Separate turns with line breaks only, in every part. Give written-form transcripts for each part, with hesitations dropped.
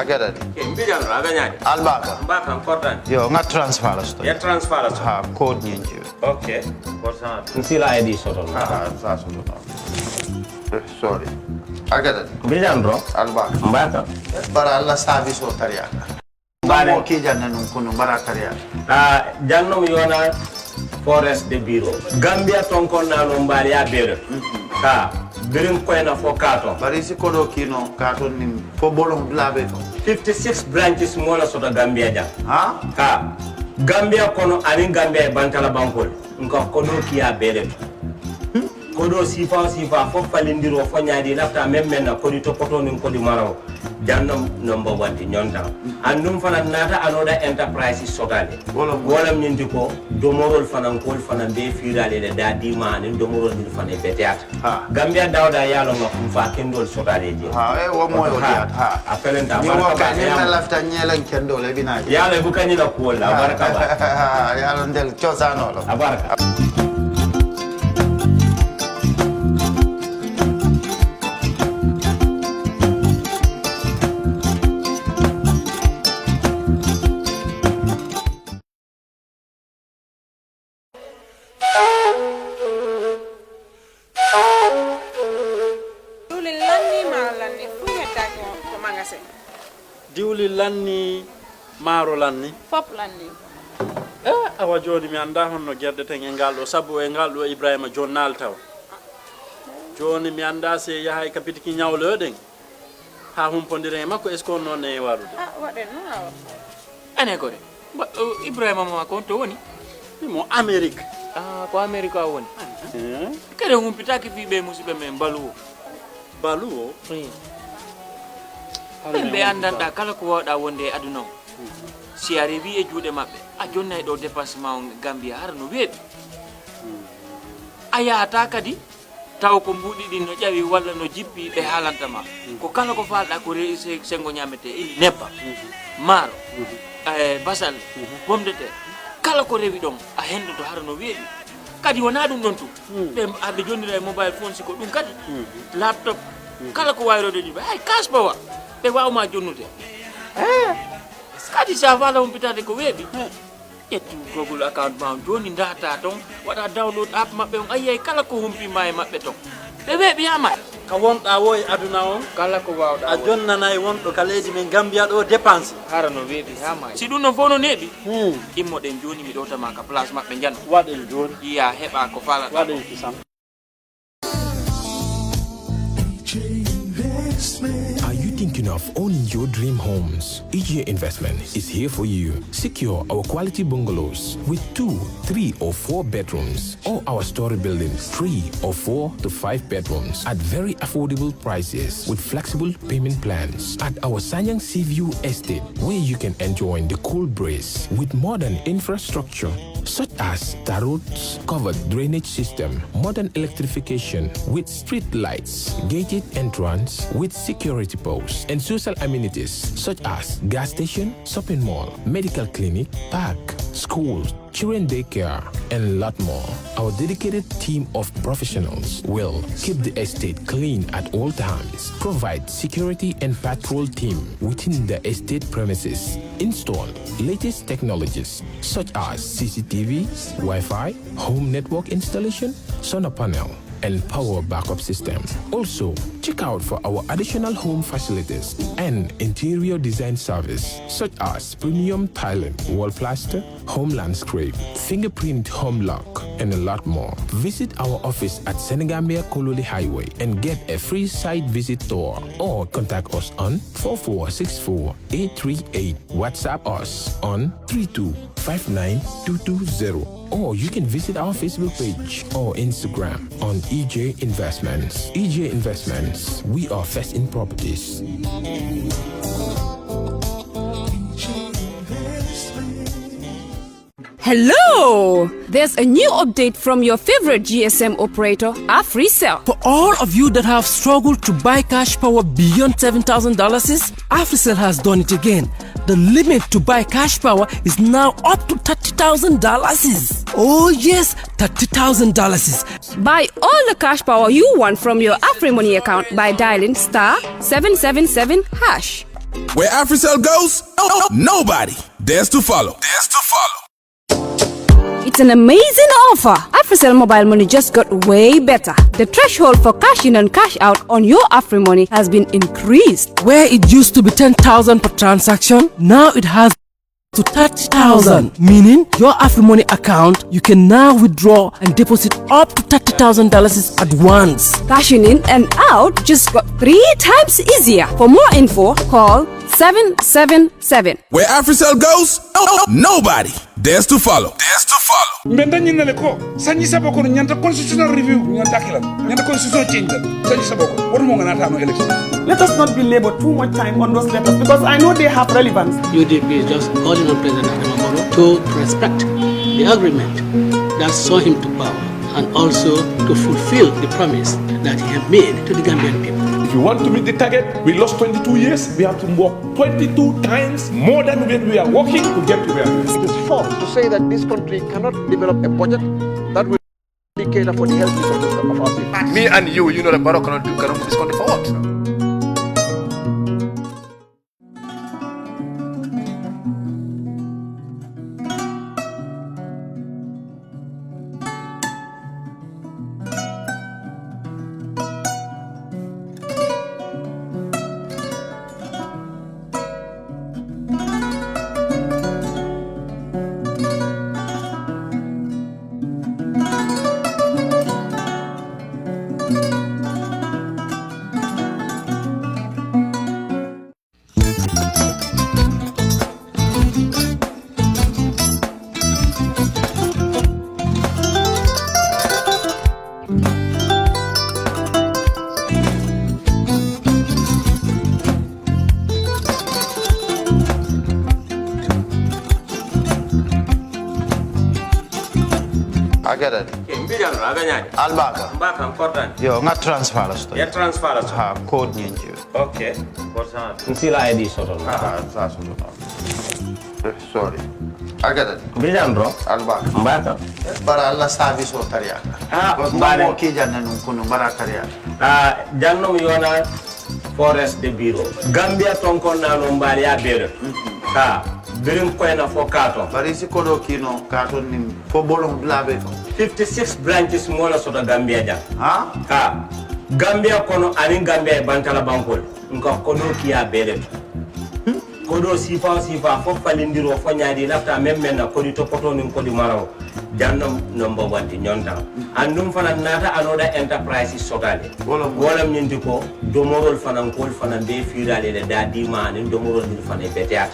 agada
ke mbijan raganyani
albaka
mbaka important
yo nga transfer la sto
ya transfer la
ha code nyinji
okay important nsila id soto
sa soto sorry agada
mbijan bro
albaka
mbaka
bara alla service o tariaka mo ki janna nun kunu bara tariaka
jannom yona forest de bureau Gambia tonkon na no mbali ya bere ka birim ko na fo kato
bari si kodo kino kato nim fo bolong labe to
56 branches mola soto Gambia ja
ha
ka Gambia kono ani Gambia bankala bankol nko kodo ki ya bere kodo sifa fo falindiro fo nyaadi lafta memmen na kodi to poto nim kodi maraw jannom number 1 di nyonta andum fana nata anoda enterprise sotale wolam nyindi ko domorol fana kol fana be firale le dadi mani domorol ni fana beteat Gambia dawda yalo ngam fa kendol sotale je
ha e wo moyo diat ha
apelen da
baraka ni na lafta nyelen kendol e bina
yalo bu kanyi la ko la baraka ba
yalo ndel ciosano lo
baraka
diwli lanni maro lanni
fop lanni
awa joni mi anda honno gerde ten e ngaldo sabu e ngaldo Ebrima jonnal taw joni mi anda se yahay kapitiki nyawloden ha humpondire makko est ce que non e warude
waden no
ane gore Ebrima ma ko to woni
mo Amerique
ko Amerique a woni kede humpitaki fi be musibe men baluwo be andanda kala ko wawda wonde aduna si arrivi e juude mabbe a jonnay do dépassement Gambia har no weebi ayata kadi taw ko mbudi din no jawi walla no jippi be halanta ma ko kala ko falda ko reise sengo nyamete ili neppa maro basal pomme de terre kala ko rewi don a hendo to har no weebi kadi wona dum don tu be abbe jonnira e mobile phone siko dum kadi laptop kala ko wayrode di ay kasba wa be wawma jonnude kadi sa wala on pitade ko weebi etti Google account ma joni data ton wada download app mabbe on ayay kala ko humpi may mabbe ton be weebi yama
ka wonda woy aduna on
kala ko wawda
a jonnana e wondo kaleji men Gambia do dépense
harano weebi yama si dum no fono nebi immo den joni mi do tama ka place mabbe jan
waden joni
iya heba ko fala
waden kisam.
Are you thinking of owning your dream homes? EJ Investment is here for you. Secure our quality bungalows with 2, 3 or 4 bedrooms, or our story buildings 3 or 4 to 5 bedrooms at very affordable prices with flexible payment plans at our Sanyang Seaview Estate, where you can enjoy the cool breeze with modern infrastructure such as tar roads, covered drainage system, modern electrification with street lights, gated entrance with security posts, and social amenities such as gas station, shopping mall, medical clinic, park, schools, children daycare, and a lot more. Our dedicated team of professionals will keep the estate clean at all times, provide security and patrol team within the estate premises, install latest technologies such as CCTV, Wi-Fi, home network installation, solar panel, and power backup system. Also, check out for our additional home facilities and interior design service such as premium tiling, wall plaster, home landscape, fingerprint home lock, and a lot more. Visit our office at Senegambia Kololi Highway and get a free site visit tour, or contact us on 4464838. WhatsApp us on 3259220. Or you can visit our Facebook page or Instagram on EJ Investments. EJ Investments, we are first in properties.
Hello! There's a new update from your favorite GSM operator, AfriCell.
For all of you that have struggled to buy cash power beyond $7,000, AfriCell has done it again. The limit to buy cash power is now up to $30,000. Oh yes, $30,000.
Buy all the cash power you want from your AfriMoney account by dialing *777#.
Where AfriCell goes, nobody dares to follow.
It's an amazing offer. AfriCell Mobile Money just got way better. The threshold for cash in and cash out on your AfriMoney has been increased.
Where it used to be 10,000 per transaction, now it has to 30,000. Meaning your AfriMoney account, you can now withdraw and deposit up to $30,000 at once.
Cashing in and out just got 3 times easier. For more info, call 777.
Where AfriCell goes, nobody dares to follow.
Mbenda nyinale ko sanyi saboko nyanta constitutional review nyanta kila nyanta constitutional change sanyi saboko what mo ngana tano election.
Let us not be labor too much time on those letters because I know they have relevance.
UDP is just calling on President Adamaboro to respect the agreement that saw him to power and also to fulfill the promise that he had made to the Gambian people.
If you want to meet the target, we lost 22 years. We have to work 22 times more than when we are working to get to where.
It is false to say that this country cannot develop a budget that will cater for the health resources of our people.
Me and you know that Barrow cannot move this country forward.
Agada.
Mbijano aganyani.
Albaka.
Mbaka important.
Yo, nga transfer la sto.
Ya transfer la sto.
Ha, code nyinji.
Okay. Korsan. Nsila ID soto.
Sa soto. Sorry. Agada.
Mbijano bro.
Albaka.
Mbaka.
Bara alla service o tariaka.
Mbale.
Mo ki janna nun kunu bara tariaka.
Jannom yona forest de bureau. Gambia tonkon na no mbali ya bere. Birim koyna fo kato.
Bari si kodo kino kato ni fo bolong blabe ko.
56 branches mola soto Gambia jang. Gambia kono ani Gambia bantala bankol. Nka kono kiya bere. Kodo sifa fo falindiro fo nyaadi lafta memmen na kodi to poto nin kodi maraw. Jannam number 1 di nyonta. Andum fana nata anoda enterprise sotale. Wolam nyindi ko domorol fana kol fana be firale le dadi ma ni domorol ni fana beteat.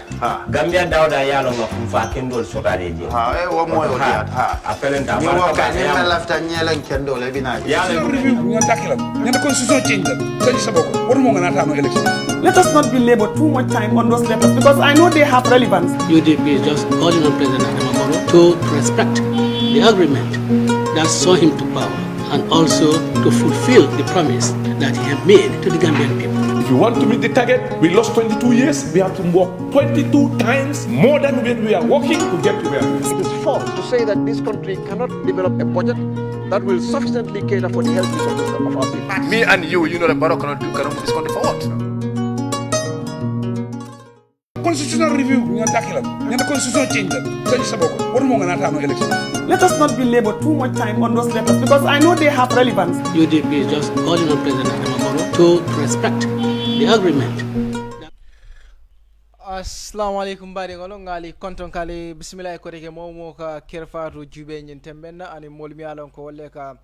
Gambia dawda yalo ma kum fa kendol sotale je.
Wo moyo diat.
Apelenta
ni wo ka ni ma lafta nyelen kendol e bina.
Yalo
review nyanta kila nyanta constitutional change sanyi saboko what mo ngana tano election.
Let us not be labor too much time on those letters because I know they have relevance.
UDP is just calling on President Adamaboro to respect the agreement that saw him to power and also to fulfill the promise that he had made to the Gambian people.
If you want to meet the target, we lost 22 years. We have to work 22 times more than when we are working to get to where.
It is false to say that this country cannot develop a budget that will sufficiently cater for the health resources of our people.
Me and you know that Barrow cannot move this country forward.
Constitutional review nyanta kila nyanta constitutional change sanyi saboko what mo ngana tano election.
Let us not be labor too much time on those letters because I know they have relevance.
UDP is just calling on President Adamaboro to respect the agreement.
Assalamu alaikum bari ngolo ngali konton kali bismillah ko reke mo ka Kerr Fatou jube nyin tembenna ani molmi alon ko wolle ka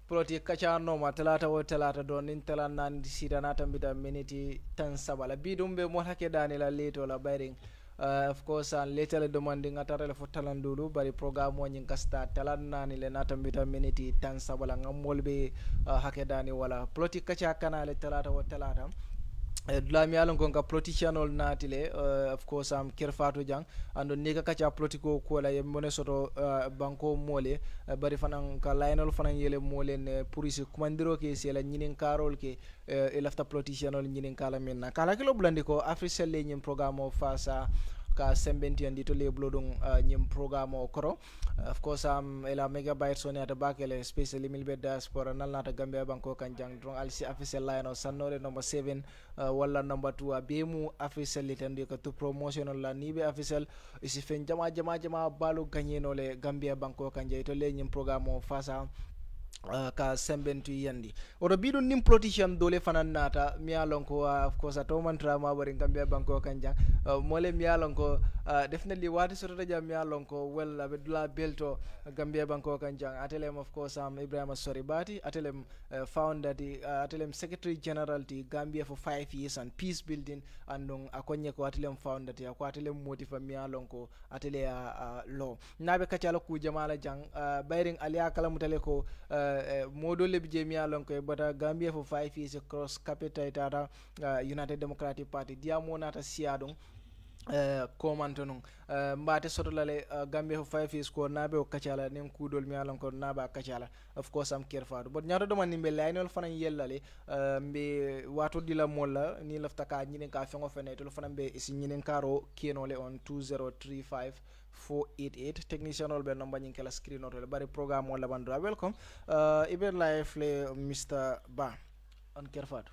Politic Kaacha no ma talata wo talata don nin talannan sidana tambita minute tan sabala bidumbe mo hake danila leto la bayring of course an later demanding atare fo talandulu bari programme mo nyin kasta talannani le natambita minute tan sabala ngamolbe hake dani wala Politic Kaacha kanale talata wo talata Dulami alon konka politicianol natile of course am Kerr Fatou jang ando nega kacha politiko ko la yemone soto banko mole bari fanan ka laynol fanan yele mole ne pourisi kumandiro ke sela nyinin karol ke e lafta politicianol nyinin kala menna kala kilo blandi ko AfriCell le nyim programme o fasa ka sembenti andi to leblo dong nyim program o koro of course ela megabytes on ata bakele especially milbe diaspora nalnata Gambia banko kanjang drong alsi official line o sannore number 7 wala number 2 abemu official litandi ko to promotional la nibe official isi fen jama balu ganyeno le Gambia banko kanje to le nyim program o fasa ka sembentu yandi oto biɗo nim politician dole fanan nata miyalon ko of course a tomantra ma bari Gambia banko kanjang mole miyalon ko definitely wati sotota jam miyalon ko well abedula belto Gambia banko kanjang atelem of course Ebrima Sorrie bati atelem founder di atelem secretary general di Gambia for 5 years and peace building andong akonye ko atelem founder di ko atelem motifa miyalon ko atele law nabe kacala ku jamala jang bayring aliya kala mutale ko modo lebi jemi alon ko bata Gambia for 5 years across capital tata United Democratic Party diamo nata siadon komantonun mbate sotolale Gambia for 5 years ko nabe o kacala nen kudol mi alon ko naba kacala of course am Kerr Fatou but nyato do man nimbe laynol fanan yellale mbe wato dila molla ni lafta ka nyinen ka fengo fene to fanan be isi nyinen karo kenole on 2035 488 technician ol be number nyin kala screen ol bari programme wala bandra welcome iber live le Mr. Ba on Kerr Fatou.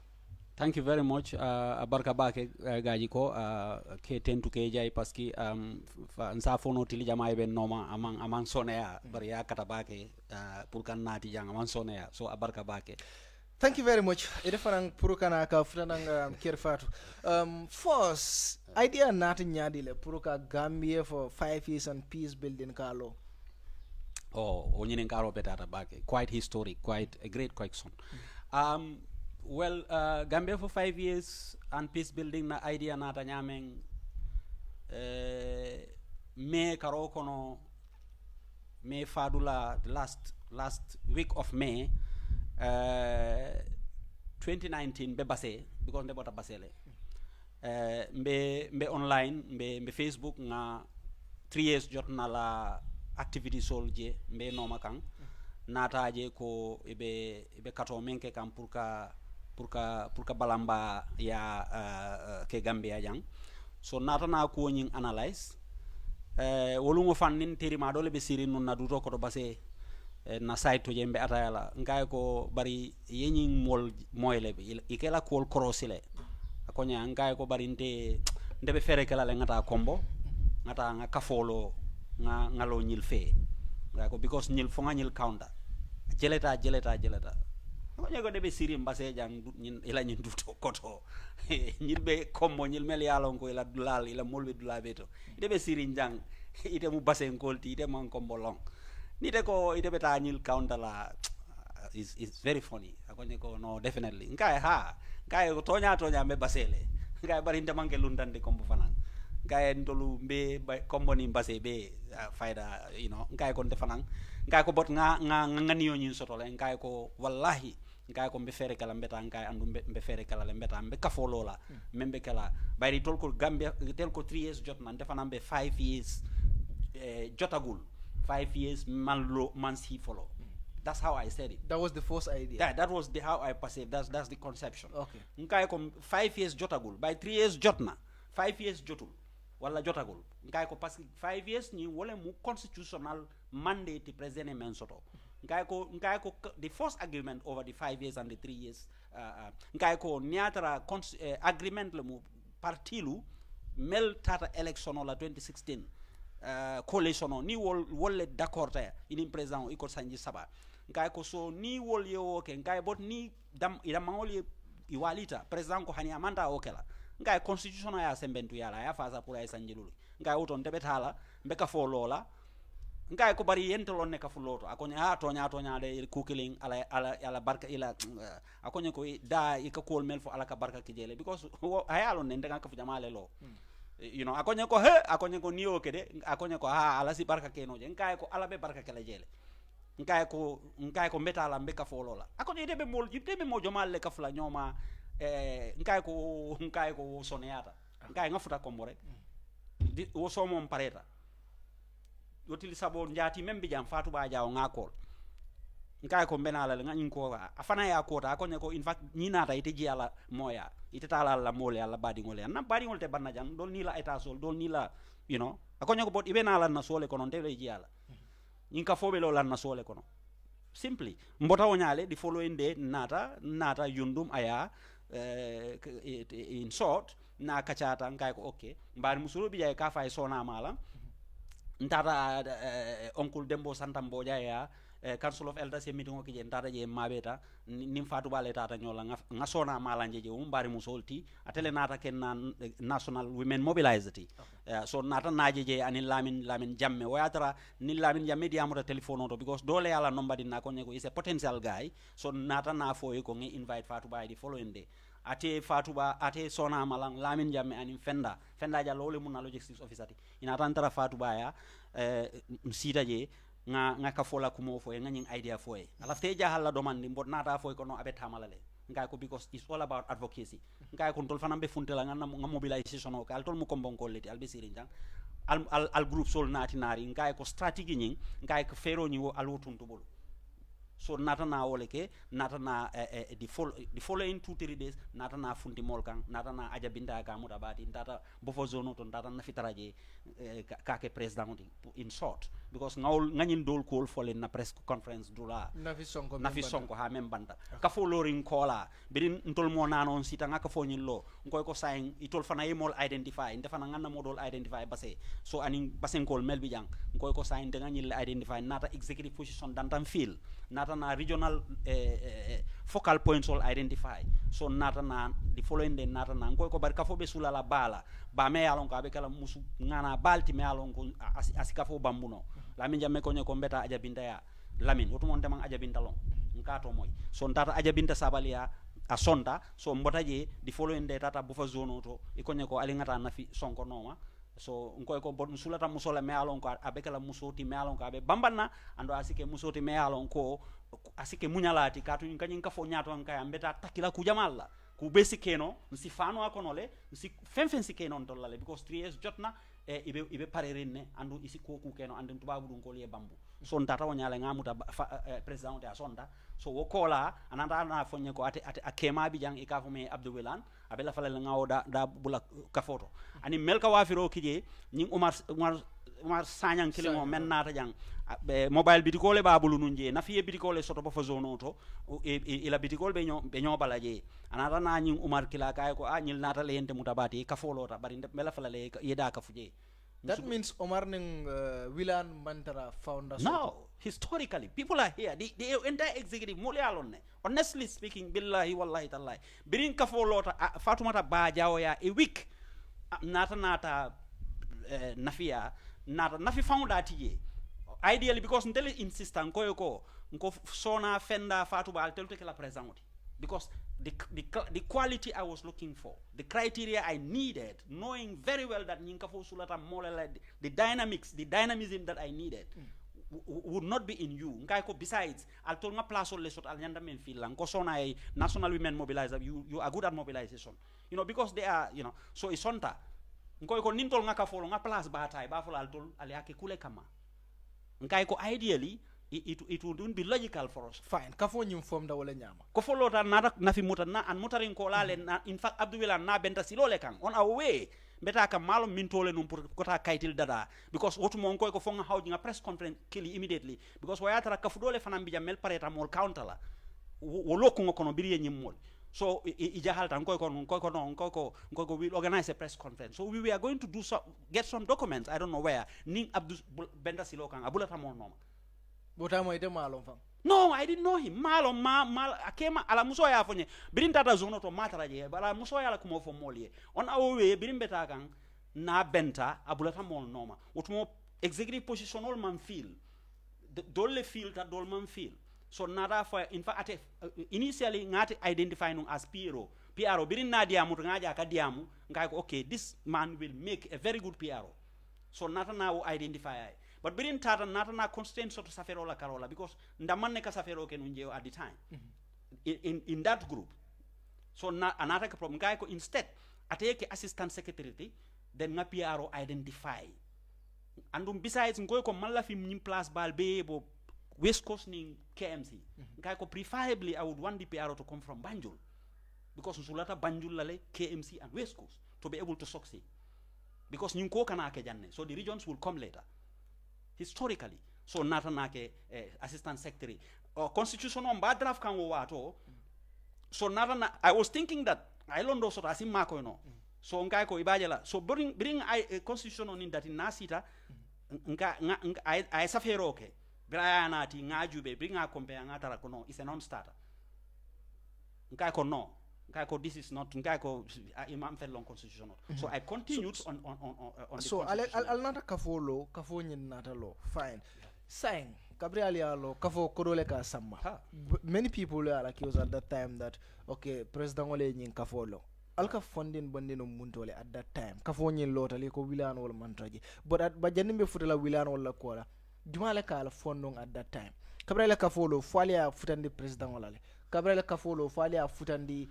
Thank you very much. Abarka bake gaji ko ke tentu ke jay paski nsa fono tili jama be noma amang sonea bari ya kata bake pour kan nati jang amang sonea so abarka bake.
Thank you very much. Ede fanang purukana ka futanang Kerr Fatou. First, idea nati nyadi le puruka Gambia for 5 years and peace building kalo.
Oh, onyinen karo betata bake. Quite historic, quite a great question. Well, Gambia for 5 years and peace building na idea nata nyameng May karo kono May fadula the last week of May 2019 be base because nde bota basele mbe online mbe Facebook nga 3 years jot na la activity solje mbe noma kan nataje ko ebe kato menke kam pour ka balamba ya ke Gambia jang so nata na ko nyin analyze wolungo fannin terima dole be sirin non na duto ko to base na site to jembe atayala ngay ko bari yenyin mol moyle be ikela kol crossile akonya ngay ko bari ndebe fere kala le ngata combo ngata nga kafolo ngalo nyil fe ngay ko because nyil fo nga nyil counter jeleta akonya ko debe sirim base jang nyin ila nyin duto koto nyil be combo nyil mel yalon ko ila dulal ila molbe dulabeto debe sirin jang ite mu base ngolti ite man combo long nite ko ite beta nyil counter la is very funny akonye ko no definitely ngai ko tonya me basele ngai bari nda manke lundande kombo fanan ngai ndolu mbe kombo ni base be faida ngai ko defanan ngai ko bot nga ngani nyin soto le ngai ko wallahi ngai ko mbe fere kala mbeta ngai andu mbe fere kala le mbeta mbe kafolo la membe kala bari tol ko Gambia tel ko 3 years jot nan defanan be 5 years jotagul 5 years man see follow. That's how I said it.
That was the first idea.
Yeah, that was how I perceived. That's the conception.
Okay.
Nkai ko 5 years jotagul. By 3 years jotna. 5 years jotul. Wala jotagul. Nkai ko parce 5 years ni wole mu constitutional mandate president men soto. Nkai ko the first agreement over the 5 years and the 3 years. Nkai ko niatara agreement le mu partilu mel tata election la 2016. Coalition ni wolle d'accord ta ini président iko sanji saba ngai ko so ni wol yo ke ngai bot ni dam ida mangoli iwalita président ko hani amanda okela ngai constitution ya sembentu yala ya faza pour ay sanji lulu ngai uton debetala mbeka fo lola ngai ko bari yentolon ne ka fuloto akonya tonya de kukiling ala barka ila akonya ko da ika kol mel fo ala ka barka kijele because hayalo ne ndanga ka fu jamale lo akonya ko niyo kede akonya ko ala si barka keno je nkai ko ala be barka kala jele nkai ko metala mbeka folola akonya debe mo jomal le kafla nyoma nkai ko soneata nkai ngafuta kombo rek wo so mom pareta yotili sabo njati membe jam Fatou ba jaaw ngakol nkai ko benala le ngin ko afana ya ko ta akonya ko in fact nyinata ite ji ala moya itata la mole alla badi ngole na badi ngol te banna jang dol ni la eta sol dol ni la you know akonyo ko bot ibena la na sole kono te le jiala nyin ka fobe lo la na sole kono simply mbota wonyale di following day nata yundum aya in short na kachata ngai ko okay mbari musulu bi jay ka fay sona mala ntata oncle Dembo Santa Mboja ya council of elders e meeting o kije ntata je mabeta nim Fatou Bale tata nyola nga sona mala njeje mbari musolti atele nata ken national women mobilized so nata naje je ani lamin jamme wayatara ni lamin jamme di amota telephone to because dole ala nobody na ko is a potential guy so nata na foy ko ngi invite Fatou Bale the following day ate Fatou Ba ate sona malang lamin jamme ani fenda jalo le mun na logistics officer ina tantara Fatou Ba ya msita je nga ka fola kumo fo nga nyin idea fo ala teja hala domandi mbot nata fo ko no abe tamalale ngai ko because it's all about advocacy ngai ko tol fanambe funtela nga mobilisation o kal tol mu kombon ko leti albe sirin jang al group sol nati nari ngai ko strategy nyin ngai ko fero ni wo alutun to bolo so nata na wole ke nata na the following 2-3 days nata na funti molkan nata na aja binda ka muta bati nata bofo zono to nata na fitaraje ka ke president in short because nganyim dol call folen na press conference dula nafi sonko ha membanta ka fo loring kola birin ntol mo nanon sita ngaka fo nyillo ngoy ko sign itol fana yemol identify nda fana nganna modol identify base so aning basen call mel bi jang ngoy ko sign de nganyil identify nata executive position dantam feel nata na regional focal points all identify so nata na the following day nata na ngoy ko barka fo be sula la bala ba me yalon ko abe kala musu ngana balti me yalon ko asika fo bambuno lamin jamme ko nyako mbeta aja binta ya lamin wotu mon demang aja binta lon nkato moy so tata aja binta sabalia a sonda so mbota je the following day tata bu fa zone to e ko nyako ali ngata na fi sonko noma so ngoy ko bon sulata musola me alon ko abe kala musoti me alon ko abe bambanna ando asike musoti me alon ko asike munyalati katu nkanyin ka fo nyato nkaya mbeta takila ku jamalla ku besi keno nsi fano akonole nsi fenfen si keno tollale because 3 years jotna ibe pare renne andu isi ko ku keno andu tubabu dun ko le bambu so ndata wonyale ngamuta president ya sonda so wokola ananda na fonye ko ate akema bi jang ikafu me Abdou Welan abela falale ngawo da bula ka photo ani melka wafiro kije nyin Umar Sanyang kilimo men nata jang mobile bitikole babulu nunje na fiye bitikole soto bo zono to ila bitikole be nyo balaje anata na nyin Umar kila kay ko nyil nata le yente mutabati ka folota bari mela falale yeda ka fuje.
That means Omar Ning Wilan Mantara founders.
No, historically, people are here. The entire executive, honestly speaking, billahi wallahi tallahi. Birin ka folota Fatumata Bajaoya a week. Nata nafia nafi found that ye. Ideally, because until insistant ko sona fenda Fatuba I'll tell you la present. Because the quality I was looking for, the criteria I needed, knowing very well that Ninkafo Sulata Molela, the dynamism that I needed would not be in you. Besides, I'll tell my plus or lesot Alyanda Menfield and Kosona National Women Mobilizer, you are good at mobilization. You know, because they are, you know, so it's Sonta. Nkoiko nintol nga kafolo nga plus batai bafolo altol aliake kule kama. Nkaiko ideally it wouldn't be logical for us.
Fine. Kafo nyum form da wala nyama.
Kofolo ta nada nafi muta na an mutarin ko lale na in fact Abdouwela na benta silole kan on our way. Beta ka malo mintole num pour kota kaitil dada because wotu mon koy ko fonga hawji nga press conference kili immediately because wayatara kafudole fanam bija mel pareta mol counter la. Wolo ko ngokono biriye nyimol. So ijahalta nkoiko will organize a press conference. So we were going to get some documents. I don't know where. Ning Abdou Benda Silokan Abula Tamon Noma. No, I didn't know him. Malom akema ala musoya fonye. Birin tata zono to mataraje, ala musoya la kumo fo molie. On our way birin betakan na benta Abula Tamon Noma. Utmo executive position all man feel. Dole feel that dole man feel. So nada for in fact initially ngati identify nung as PRO birin na diamu ngaja ka diamu ngai okay this man will make a very good PRO. So nata na identify but birin tata nata na constant sort of safero la karola because ndamanne ka safero ke nunjeo at the time in that group. So another problem ngai ko instead ateke assistant secretary then nga PRO identify andum besides ngoy ko malla fi nim place bal be bo West Coast ning KMC. Preferably I would want the PRO to come from Banjul. because sulata Banjul lale KMC and West Coast to be able to succeed. Because nyunko kanake janne. So the regions will come later. Historically. So nata nake assistant secretary. Constitution on bad draft kan wato. So nata I was thinking that I learned also asim mako you know. So nkai ko ibajela. So bring I constitution on in that in nasita I safero okay. Bra nati ngajube bring a compare ngatara kono is a non-starter. Nkai ko no. Nkai ko this is not nkai ko imam felon constitutional. So I continued on
so al nata kafolo kafo nyin nata lo fine. Saying Gabriel lo kafo kodole ka samma. Many people are accused at that time that okay president ole nyin kafolo. Alka funding bandino muntole at that time. Kafo nyin lo tali ko wilan wala mantraji. But at bajanimbe futala wilan wala kola. Jumale ka al fondong at that time. Gabriel kafolo falia futandi president wala le. Gabriel kafolo falia futandi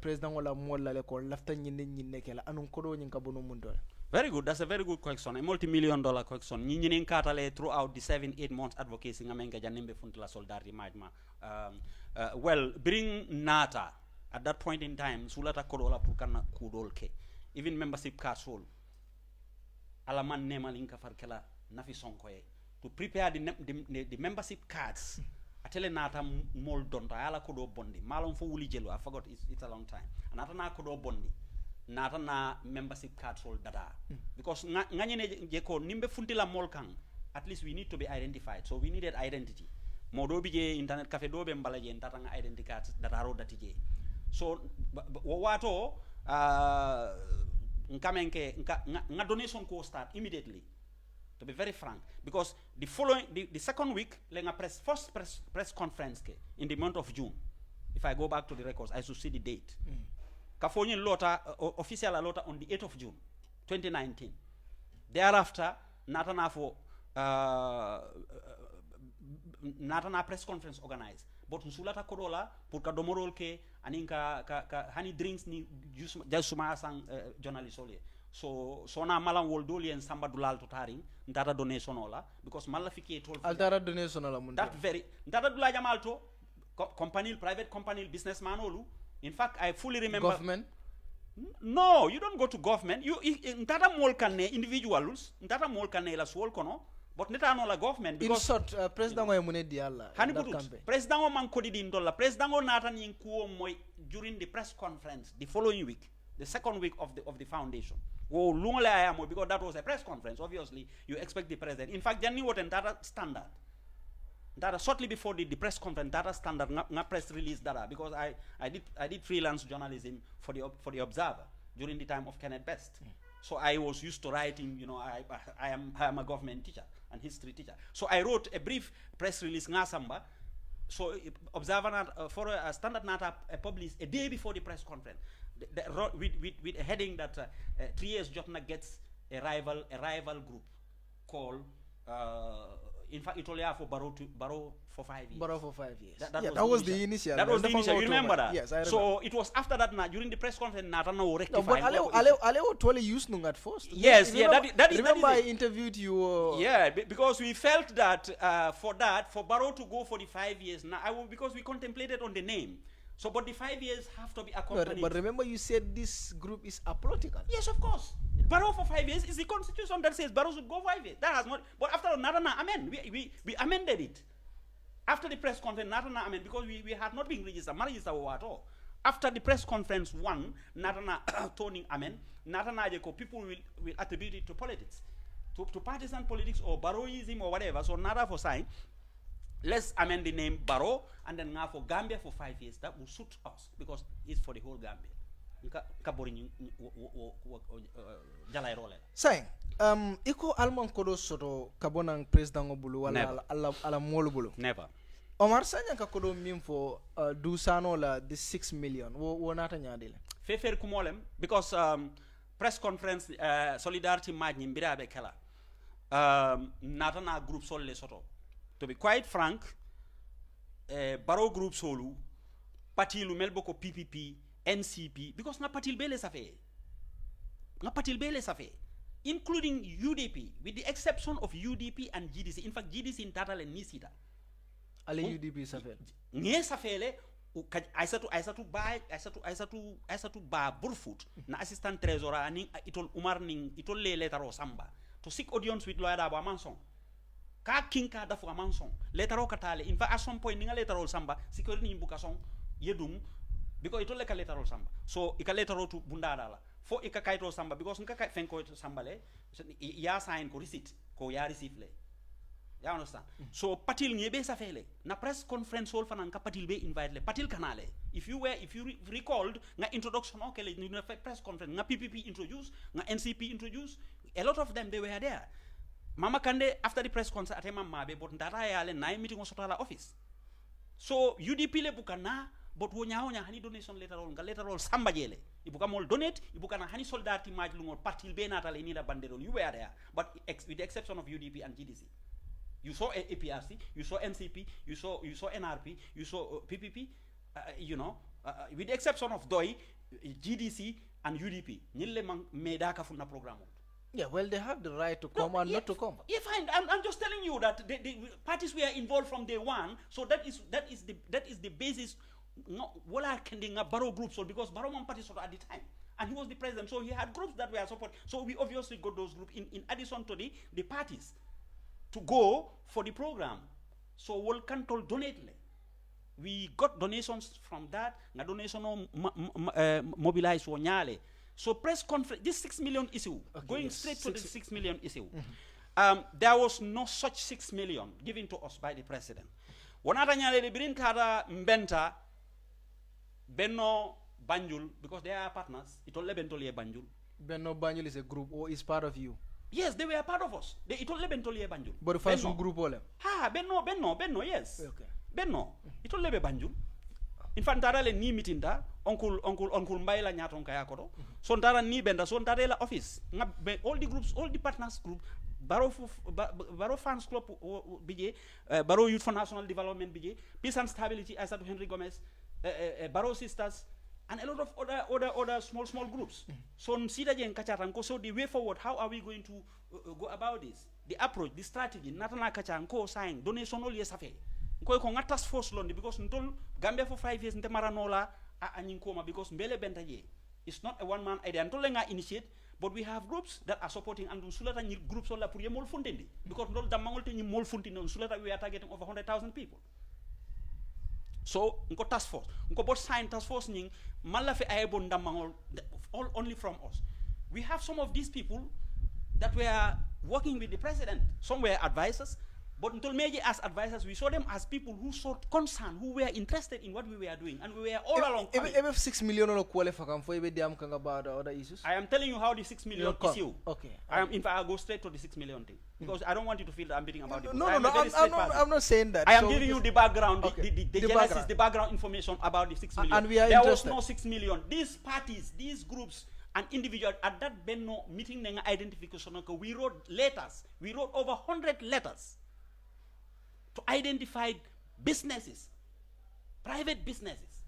president wala molla le ko lafta nyinne kala anun kodo nyin kabono muntole.
Very good. That's a very good question. A multi-million-dollar question. Nyinin katale throughout the 7-8 months advocacy ngamenga janimbe funtila soldari majma. Well, bring Nata at that point in time sulata kodola purkana kudolke. Even membership card sol. Alaman nemalinka farkela nafi sonkoye to prepare the membership cards. Atele Nata mol donta ala kodo bondi. Malon fo wuli jelo. I forgot it's a long time. Nata na kodo bondi. Nata na membership card hold data because nganyene jeko nimbe funtila molkang at least we need to be identified, so we needed identity modo bije internet cafe do be mbala je data nga identity cards data ro dati je so wato nkamenke nga donation ko start immediately, to be very frank, because the second week lenga first press conference ke in the month of June, if I go back to the records I should see the date. Kafonyin lota official lota on the 8th of June 2019. Thereafter natana for natana press conference organized, but nsulata kodola pour ka domorol ke aninka ka hani drinks ni jasuma sang journalist ole so na malam wol doli en samba dulal to taring ndata donation ola because mala fiki tol
altara donation ola mun
that very ndata dula jamal to company private company businessman olu. In fact, I fully remember.
Government?
No, you don't go to government. You ntata mol kane individuals, ntata mol kane la swol kono, but neta no la government because
in short, president wa mune dialla.
President wa man kodi din dolla. President wa nata ni nkuo moy during the press conference the following week, the second week of the foundation. Oh, lungole ayamo because that was a press conference. Obviously, you expect the president. In fact, jani what ntata standard. Data shortly before the press conference, data standard nga press release data because I did freelance journalism for the Observer during the time of Kenneth Best. So I was used to writing. You know, I am a government teacher and history teacher. So I wrote a brief press release nga samba. So Observer for a standard nata published a day before the press conference with a heading that 3 years Jotna gets a rival group called. In fact, it only have for Barrow for 5 years.
Barrow for 5 years.
That was the initial. That was the initial. You remember that?
Yes, I remember.
So it was after that, during the press conference, Natana rectified.
No, but Ale totally used nung at first.
Yes,
Remember I interviewed you.
Yeah, because we felt that for Barrow to go for the 5 years, because we contemplated on the name. So, but the 5 years have to be accompanied.
But remember, you said this group is apolitical.
Yes, of course. Barrow for 5 years is the constitution that says Barrow should go 5 years. That has not. But after Natana amend, we amended it. After the press conference, Natana amend because we had not been registered. Registered at all. After the press conference one, Natana turning amend. Natana people will attribute it to politics, to partisan politics or Barrowism or whatever. So Nata for sign. Let's amend the name Barrow and then now for Gambia for 5 years. That will suit us because it's for the whole Gambia.
Saying, iko alman kodo soto kabonang president obulu wala ala molu bulu.
Never.
Omar Sanya ka kodo mim for do sano la the 6 million. Wo nata nyadile.
Fefer kumolem because press conference solidarity majni mbirabe kala. Nata na group sol le soto. To be quite frank, Barrow group solu, parti lu melboko PPP, NCP, because na parti bele safe. Na parti bele safe. Including UDP, with the exception of UDP and GDC. In fact, GDC in Tatal and Nisita.
Ale UDP safe.
Nye safele, aisatu ba burfoot na assistant trésor ani itol umar ning itol le letaro samba to seek audience with lawyer Dabo Amansong ka kinka dafu Amansong letaro katale in fact at some point ninga letaro samba security ni buka song yedum because itol le ka letaro samba so ika letaro to bunda dala fo ika kaito samba because nka kai fenko to samba le ya sign ko receipt ko ya receive le. You understand? So Patil ngebe sa fele na press conference hall fanan ka Patil be invite le Patil kanale. If you recalled nga introduction okay le press conference nga PPP introduce nga NCP introduce a lot of them they were there. Mama Kande after the press conference atema mabe but ndara ya le na meeting on sotala office. So UDP le bukana but wonya hani donation later on nga later on samba jele. Ibuka mol donate ibuka na hani soldati maj lungo Patil be natale ni la banderol you were there but with the exception of UDP and GDC. You saw APRC, you saw NCP, you saw NRP, you saw PPP, with the exception of DOI, GDC, and UDP.
Yeah, well, they have the right to come and not to come.
Yeah, fine. I'm just telling you that the parties were involved from day one, so that is the basis. No, what are kending Barrow groups, because Barrow one party at the time. And he was the president, so he had groups that were support. So we obviously got those groups in addition to the parties to go for the program. So we'll control donate. We got donations from that. Na donation mobilize wonyale. So press conference. This 6 million issue. Okay, going straight to the 6 million issue. There was no such 6 million given to us by the president. Wanata nyale de birin kada mbenta Benno Banjul because they are partners. Itolle bentoliye Banjul.
Benno Banjul is a group or is part of you.
Yes, they were part of us. They itolle bentoliye Banjul.
But fans group ole.
Ha, Benno, yes.
Okay.
Benno, itolle be Banjul. Infantara le ni meeting da, uncle Mbaila nyaton kaya kodo. So ntara ni benda, so ntara la office. All the groups, all the partners group, Barrow Fans Club bije, Barrow Youth for National Development bije, Peace and Stability, I said to Henry Gomez, Barrow Sisters, and a lot of other small groups. So so the way forward, how are we going to go about this? The approach, the strategy, natana kachanko sign donation all yesafe. Ko nga task force londi because ntol Gambia for 5 years nte maranola anyinkoma because mbele bentaje. It's not a one man idea. Ntol nga initiate, but we have groups that are supporting and sulata ni groups all la pour yemol fundendi because ntol damangol te ni mol funtindi on sulata we are targeting over 100,000 people. So, nko task force, nko bot sign task force ning malafi ayebo ndamangol all only from us. We have some of these people that were working with the president. Some were advisors, but until maybe as advisors, we saw them as people who showed concern, who were interested in what we were doing, and we were all along.
If 6 million or qualify for about other issues.
I am telling you how the 6 million issue.
Okay.
In fact, I'll go straight to the 6 million thing because I don't want you to feel that I'm beating about it.
No, I'm not saying that.
I am giving you the background,
okay.
the genesis, the background information about the 6 million.
And we are
there
interested.
was no 6 million. These parties, these groups, and individuals at that Benno meeting identification, we wrote letters. We wrote over 100 letters to identify businesses, private businesses,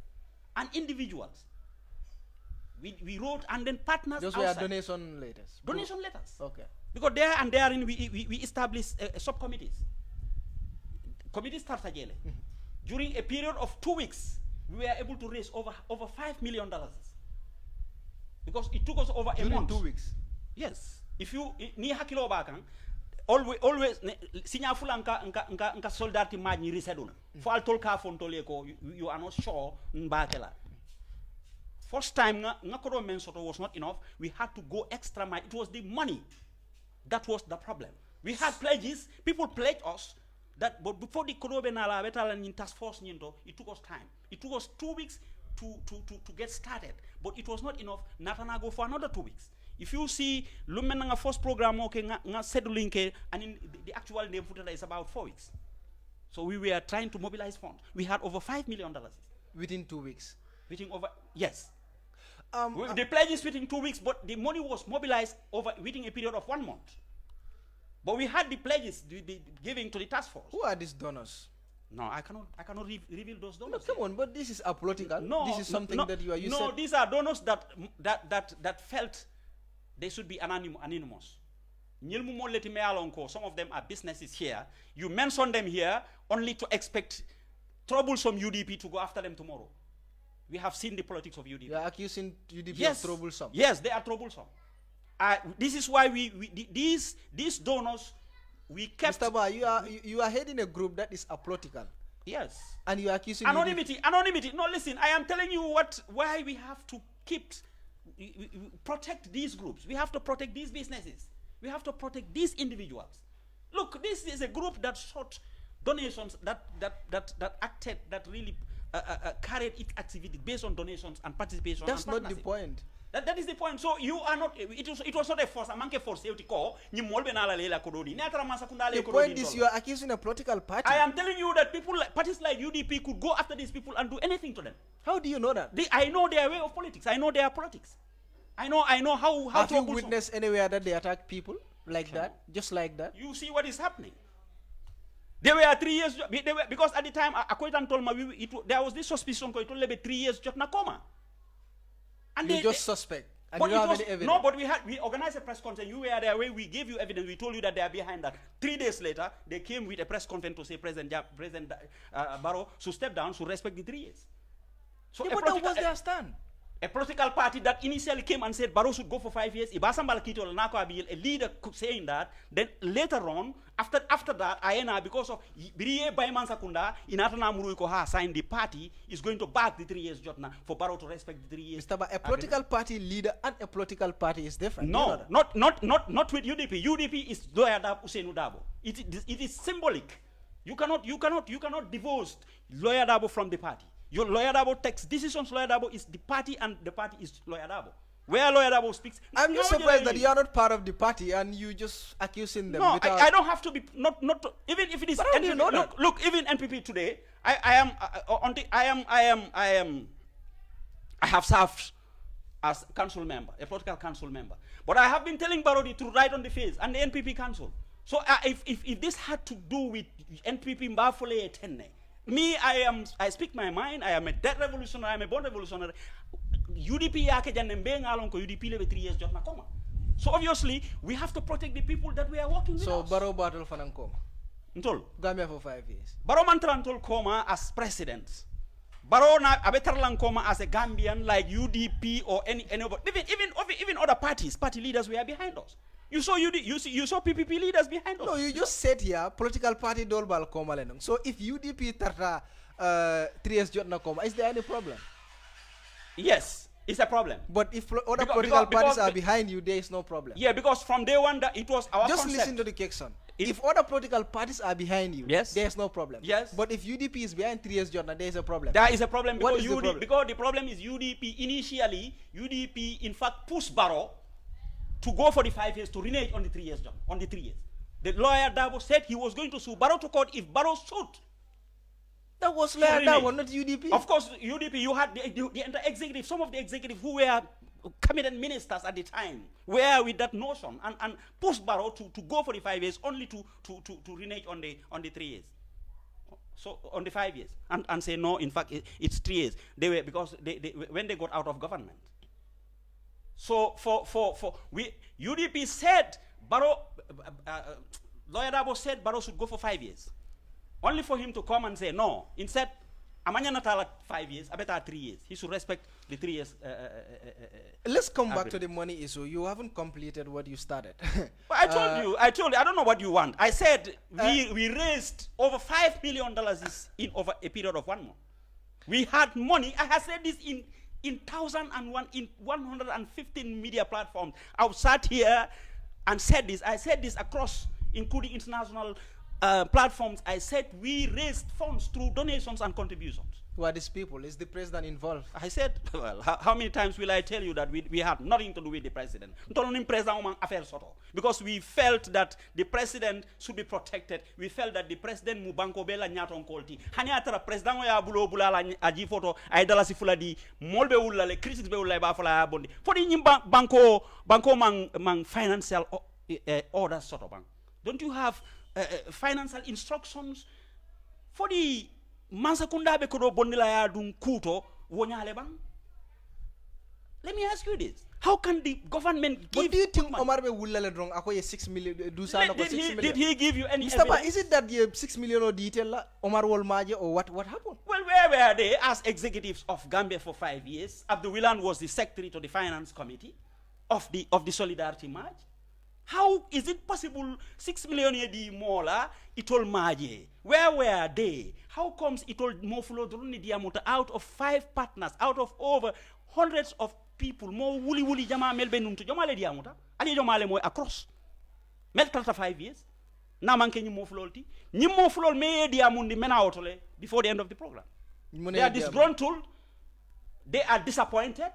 and individuals. We wrote and then partners.
Those were donation letters.
Donation letters.
Okay.
Because there and therein we established subcommittees. Committees started during a period of 2 weeks. We were able to raise over $5 million because it took us over a month.
2 weeks.
Yes. If you ni hakilo bakang. Always sinya fulanka nka soldati majni reseduna fo al tolka fontole ko you are not sure mbakela first time nga kodo men soto was not enough. We had to go extra mile. It was the money that was the problem. We had pledges, people pledged us that, but before the kodobe nala betala in task force nyento, it took us time. It took us 2 weeks to get started, but it was not enough. Natana go for another 2 weeks. If you see Lumenanga first program okay nga scheduling ke and in the actual name footer is about 4 weeks. So we were trying to mobilize funds. We had over $5 million
within 2 weeks.
Yes. The pledge is within 2 weeks, but the money was mobilized within a period of 1 month. But we had the pledges giving to the task force.
Who are these donors?
No, I cannot reveal those donors.
No, come on, but this is apolitical.
No,
this is something that you are using.
No, these are donors that felt they should be anonymous. Some of them are businesses here. You mention them here only to expect troublesome UDP to go after them tomorrow. We have seen the politics of UDP.
You are accusing UDP
Yes.
of troublesome.
Yes, they are troublesome. This is why these donors, we kept...
Mr. Ba, you are heading a group that is apolitical.
Yes.
And you are accusing
Anonymity. No, listen, I am telling you why we have to protect these groups. We have to protect these businesses. We have to protect these individuals. Look, this is a group that sought donations that really carried its activity based on donations and participation.
That's not the point.
That is the point. So you are not. It was not a force. The
point is you are accusing a political party.
I am telling you that parties like UDP could go after these people and do anything to them.
How do you know that?
I know their way of politics. I know their politics. I know how.
Have you witnessed anywhere that they attack people like that, just like that?
You see what is happening. They were 3 years because at the time Akoitan told me there was this suspicion ko itol lebe 3 years jot na coma.
And you just suspect. And you don't have any evidence.
No, but we organized a press conference. You were there where we gave you evidence. We told you that they are behind that. 3 days later, they came with a press conference to say President Barrow should step down, should respect the 3 years. So
yeah, but that was their stand.
A political party that initially came and said Barrow should go for 5 years. Ibasambal Kitol Nako Abil, a leader saying that. Then later on, after that, INA, because of Biriye Baiman Sakunda, Inatana Muruiko signed the party, is going to back the 3 years jotna for Barrow to respect the 3 years.
Mr. Ba, a political party leader and a political party is different.
No, not with UDP. UDP is Lawyer Usainu Dabo. It is symbolic. You cannot divorce Lawyer Dabo from the party. Your Lawyer Dabo takes decisions. Lawyer Dabo is the party, and the party is Lawyer Dabo. Where Lawyer Dabo speaks.
I'm just surprised that you are not part of the party and you just accusing them.
No, I don't have to be not even if it is.
But you know that?
Look, even NPP today, I have served as council member, a political council member. But I have been telling Barodi to write on the face and the NPP council. So if this had to do with NPP Mbafole Tenne. Me, I speak my mind. I am a dead revolutionary. I am a born revolutionary. UDP yake janembe ngalon ko UDP lebe 3 years jotna koma. So obviously we have to protect the people that we are working with.
So Barrow battle fanan koma.
Ntol.
Gambia for 5 years.
Barrow mantral koma as president. Barrow na abetarlan koma as a Gambian like UDP or any other. Even other party leaders were behind us. You saw PPP leaders behind us.
No, you just said here political party dolbal koma lenong. So if UDP tarta 3 years jotna koma, is there any problem?
Yes, it's a problem.
But if other political parties are behind you, there is no problem.
Yeah, because from day one it was our
just
concept.
Listen to the question. If other political parties are behind you,
yes,
there is no problem.
Yes.
But if UDP is behind 3 years jotna, there is a problem.
There is a problem because
the problem?
Because the problem is UDP in fact pushed Barrow to go for the 5 years to renege on the 3 years job, on the 3 years. The Lawyer Dabo said he was going to sue Barrow to court if Barrow sued.
That was Lawyer Dabo, not UDP.
Of course, UDP, you had the entire executive, some of the executive who were cabinet ministers at the time were with that notion and pushed Barrow to go for the 5 years only to renege on the 3 years. So on the 5 years and say no, in fact it's 3 years. They were because they when they got out of government. So UDP said Barrow, Lawyer Dabo said Barrow should go for 5 years. Only for him to come and say no. Instead, Amanya Natala 5 years, Abeta 3 years. He should respect the 3 years.
Let's come back to the money issue. You haven't completed what you started.
But I told you, I don't know what you want. I said we raised over $5 million in over a period of 1 month. We had money. I have said this in 115 media platforms. I sat here and said this. I said this across, including international platforms. I said we raised funds through donations and contributions.
Who are these people? Is the president involved?
I said, well, how many times will I tell you that we had nothing to do with the president? Because we felt that the president should be protected. We felt that the president mubanko bela nyaton kolti. Hanyatara president ya bulo bulala aji photo aidala sifula di molbe ulla le critics be ulla ba fala bondi. For the banko mang financial orders sort of bank. Don't you have financial instructions for the Mansakunda be kodo bondila ya dun kuto wonyale bang? Let me ask you this. How can the government give...
What do you think Omar be wullale drong akoye 6 million do sana ko 6 million?
Did he give you any
Mr. Ba,
evidence?
is it that the 6 million or detail la Omar Wolmaje or what happened?
Well, where were they as executives of Gambia for 5 years? Abdul Wilan was the secretary to the finance committee of the Solidarity March. How is it possible 6 million yedi mola itol maje? Where were they? How comes itol mofulo droni diamuta out of 5 partners, out of over hundreds of people, more wuli jama melbe nuntu jama le diamuta, ali jama le moy across. Mel 35 years. Na manke ni mofulolti. Ni mofulol me diamundi mena otole before the end of the program. They are disgruntled. They are disappointed.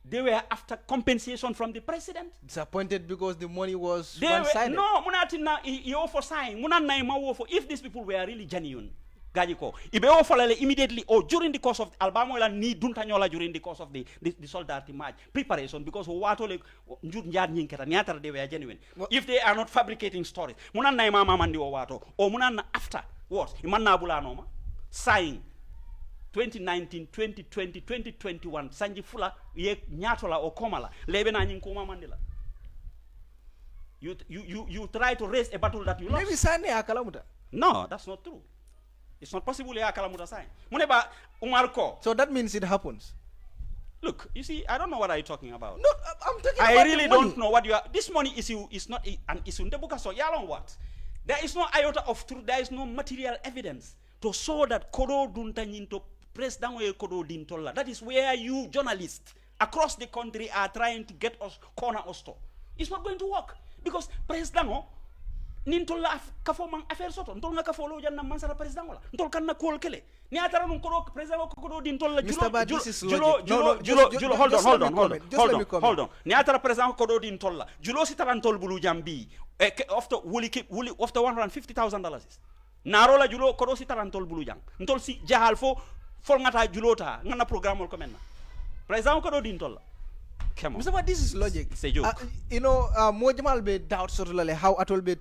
They were after compensation from the president.
Disappointed because the money was
They
one-sided.
no, munatina he offer sign. Munana ima offer. If these people were really genuine, Gajiko, ibe offer immediately or during the course of Alabama la ni duntanyola during the course of the Solidarity March preparation because wato le njur njar nyinketa niatara they were genuine. If they are not fabricating stories, munana ima mama ndi wato or munana after what? Imanna bula noma sign 2019, 2020, 2021, Sanji Fula, ye nyatola or komala, lebe na nyinkuma mandela. You try to raise a battle that you lost.
Maybe Sane Akalamuta.
No, that's not true. It's not possible Akalamuta sign. Muneba Umarko.
So that means it happens.
Look, you see, I don't know what are you talking about.
No, I'm talking about
I really
the money.
don't know what you are. This money issue is not an issue. So yalong what? There is no iota of truth. There is no material evidence to show that Kodo Duntanyin press down Kodo Dintola. That is where you journalists across the country are trying to get us corner us to. It's not going to work because press down Nintola kafomang affair soto. Ntol nga kafolo jan na mansara press down la. Ntol kan na kol kele. Ni atara nun kodo press down Kodo Dintola.
Mr. Bad, this is logic.
Hold on. Ni atara press down Kodo Dintola. Julo si tarantol bulu jambi. After $150,000. Narola julo Kodo si tarantol bulu jang. Ntol si jahal fo ngata julota ngana programme ko menna president ko do din tolla come on
Mr. But this is logic.
It's a joke.
You know mojamal be doubt sortolale how atol be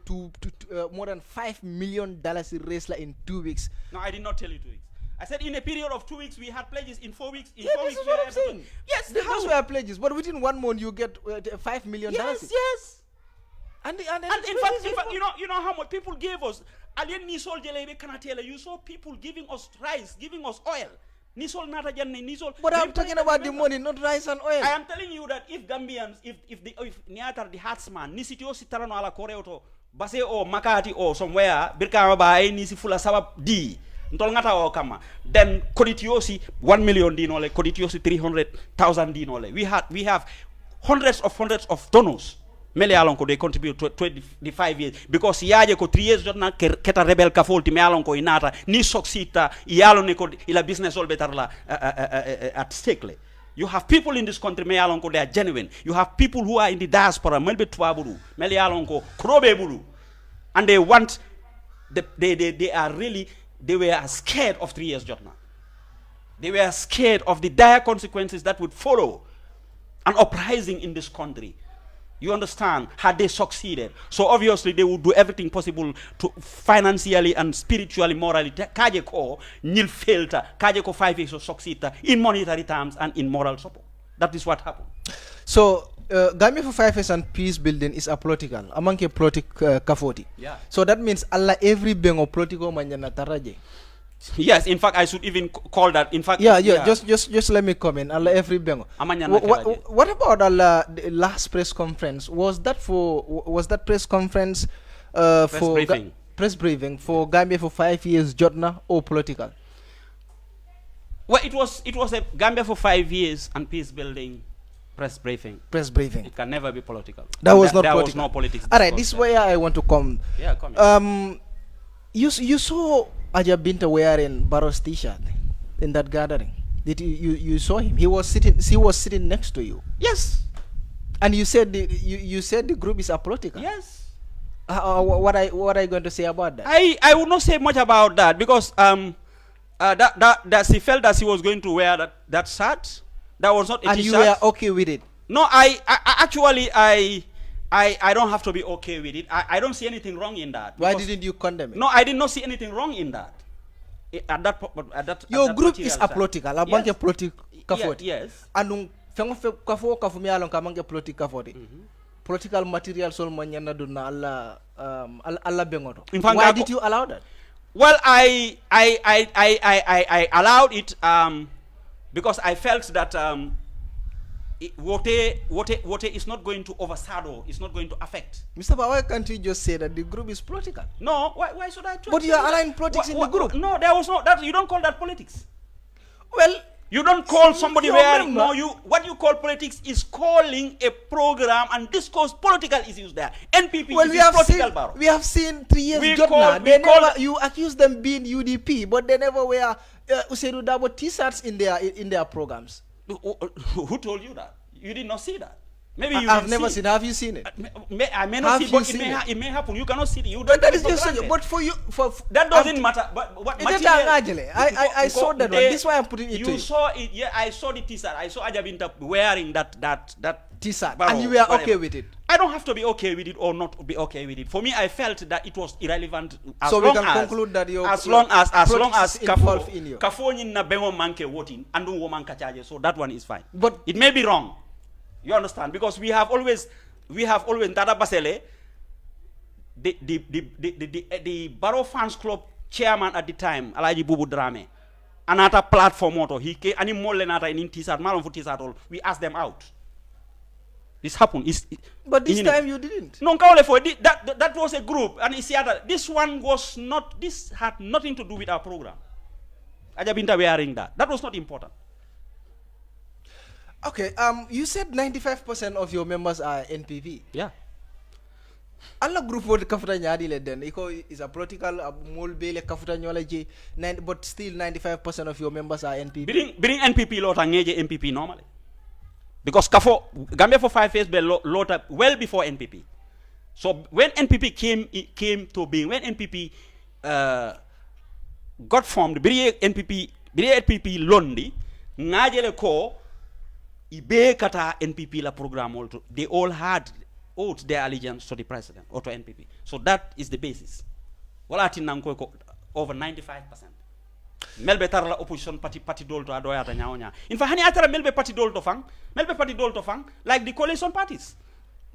more than $5 million raised in 2 weeks.
No, I did not tell you 2 weeks. I said in a period of 2 weeks we had pledges. In 4 weeks
This is what I'm saying.
Yes,
those were pledges, but within 1 month you get $5 million.
Yes.
And
in fact, you know how much people gave us. Alien nisol jelebe kanatela. You saw people giving us rice, giving us oil. Nisol nata janne nisol.
But I'm talking about the money, not rice and oil.
I am telling you that if Gambians, if Niatar the Hatsman, nisitio sitarano ala koreoto, base o makati o somewhere, birkama ba nisi fula sabab di. Ntol ngata o kama. Then koditiosi 1 million dinole, koditiosi 300,000 dinole. We have hundreds of donors. Mele alon ko they contribute to 25 years because yaje ko 3 years jotna keta rebel ka folti me alon ko inata ni soksita yalo ne ko ila business all better la at stake le. You have people in this country me alon ko they are genuine. You have people who are in the diaspora melbe twaburu mele alon ko krobe bulu and they want they were scared of 3 years jotna. They were scared of the dire consequences that would follow an uprising in this country. You understand? Had they succeeded. So obviously they would do everything possible to financially and spiritually, morally. Kaje ko nil failta. Kaje ko 5 years succeed in monetary terms and in moral support. That is what happened.
So Gambia for 5 years and peace building is apolitical. Among ke politic kafoti.
Yeah.
So that means Allah every bengo political manjana taraje.
Yes, in fact, I should even call that. In fact,
just let me comment. Allah every bengo. What about Allah the last press conference? Was that press conference press briefing for Gambia for 5 years, Jotna or political?
Well, it was a Gambia for 5 years and peace building press briefing. It can never be political.
There was no
politics.
All right, this is where I want to come.
Yeah, come.
You saw Aja Binta wearing Barrow's t-shirt in that gathering. Did you saw him? She was sitting next to you.
Yes.
And you said the group is apolitical.
Yes.
What are you going to say about that?
I would not say much about that because that she felt that she was going to wear that shirt. That was not a t-shirt.
And you were okay with it?
No, I actually I don't have to be okay with it. I don't see anything wrong in that.
Why didn't you condemn it?
No, I did not see anything wrong in that. At that
Your group is apolitical. A bunch of political.
Yes.
And fengo fe kafu mi alon kamange politique kafoti. Political material sol manyana dunna alla bengoto. Why did you allow that?
Well, I allowed it because I felt that what is not going to overshadow, it's not going to affect.
Mr. Ba, why can't you just say that the group is political?
No, why should I try?
But you are allowing politics in the group.
No, there was no that. You don't call that politics.
Well,
you don't call somebody wearing. No, what you call politics is calling a program and discuss political issues there. NPP
well,
is political
barrow. We have seen 3 years now. You accuse them being UDP, but they never wear Usedu Dabo T-shirts in their programs.
Who told you that? You did not see that. Maybe you
I've never seen. Have you seen it?
I may not see, but it may happen. You cannot see it. You
but that is just but for you,
that doesn't matter. But what material?
I saw that one. This is why I'm putting it.
You saw it. Yeah, I saw the T-shirt. I saw Ajabinta wearing that
T-shirt, and you were okay with it.
I don't have to be okay with it or not be okay with it. For me, I felt that it was irrelevant.
So we can conclude that
as long as Kafoni na bemo manke voting and do woman kachaje, so that one is fine.
But
it may be wrong. You understand? Because we have always Dada Basele, the Barrow Fans Club chairman at the time, Alaji Bubu Drame, another platform moto. He came any more than another in T-shirt, Malon for T-shirt all. We asked them out. This happened.
But this time you didn't.
No, that was a group, and this one was not. This had nothing to do with our program. Ajabinta wearing that. That was not important.
Okay, you said 95% of your members are NPP.
Yeah.
Alla group would kafuta nyadi le den. Iko is a political molbe le kafuta nyolaji, but still 95% of your members are NPP.
Bring NPP lot angeje NPP normally. Because Gambia for 5 years be lot well before NPP. So when NPP came to being, when NPP got formed, bring NPP londi ngajele ko ibe kata NPP la program also. They all had owed their allegiance to the president or to NPP. So that is the basis. Wala tinanko over 95%. Melbe tarla opposition party dol to adoya ta nyaonya. In fact, hani atara melbe party dol to fang like the coalition parties.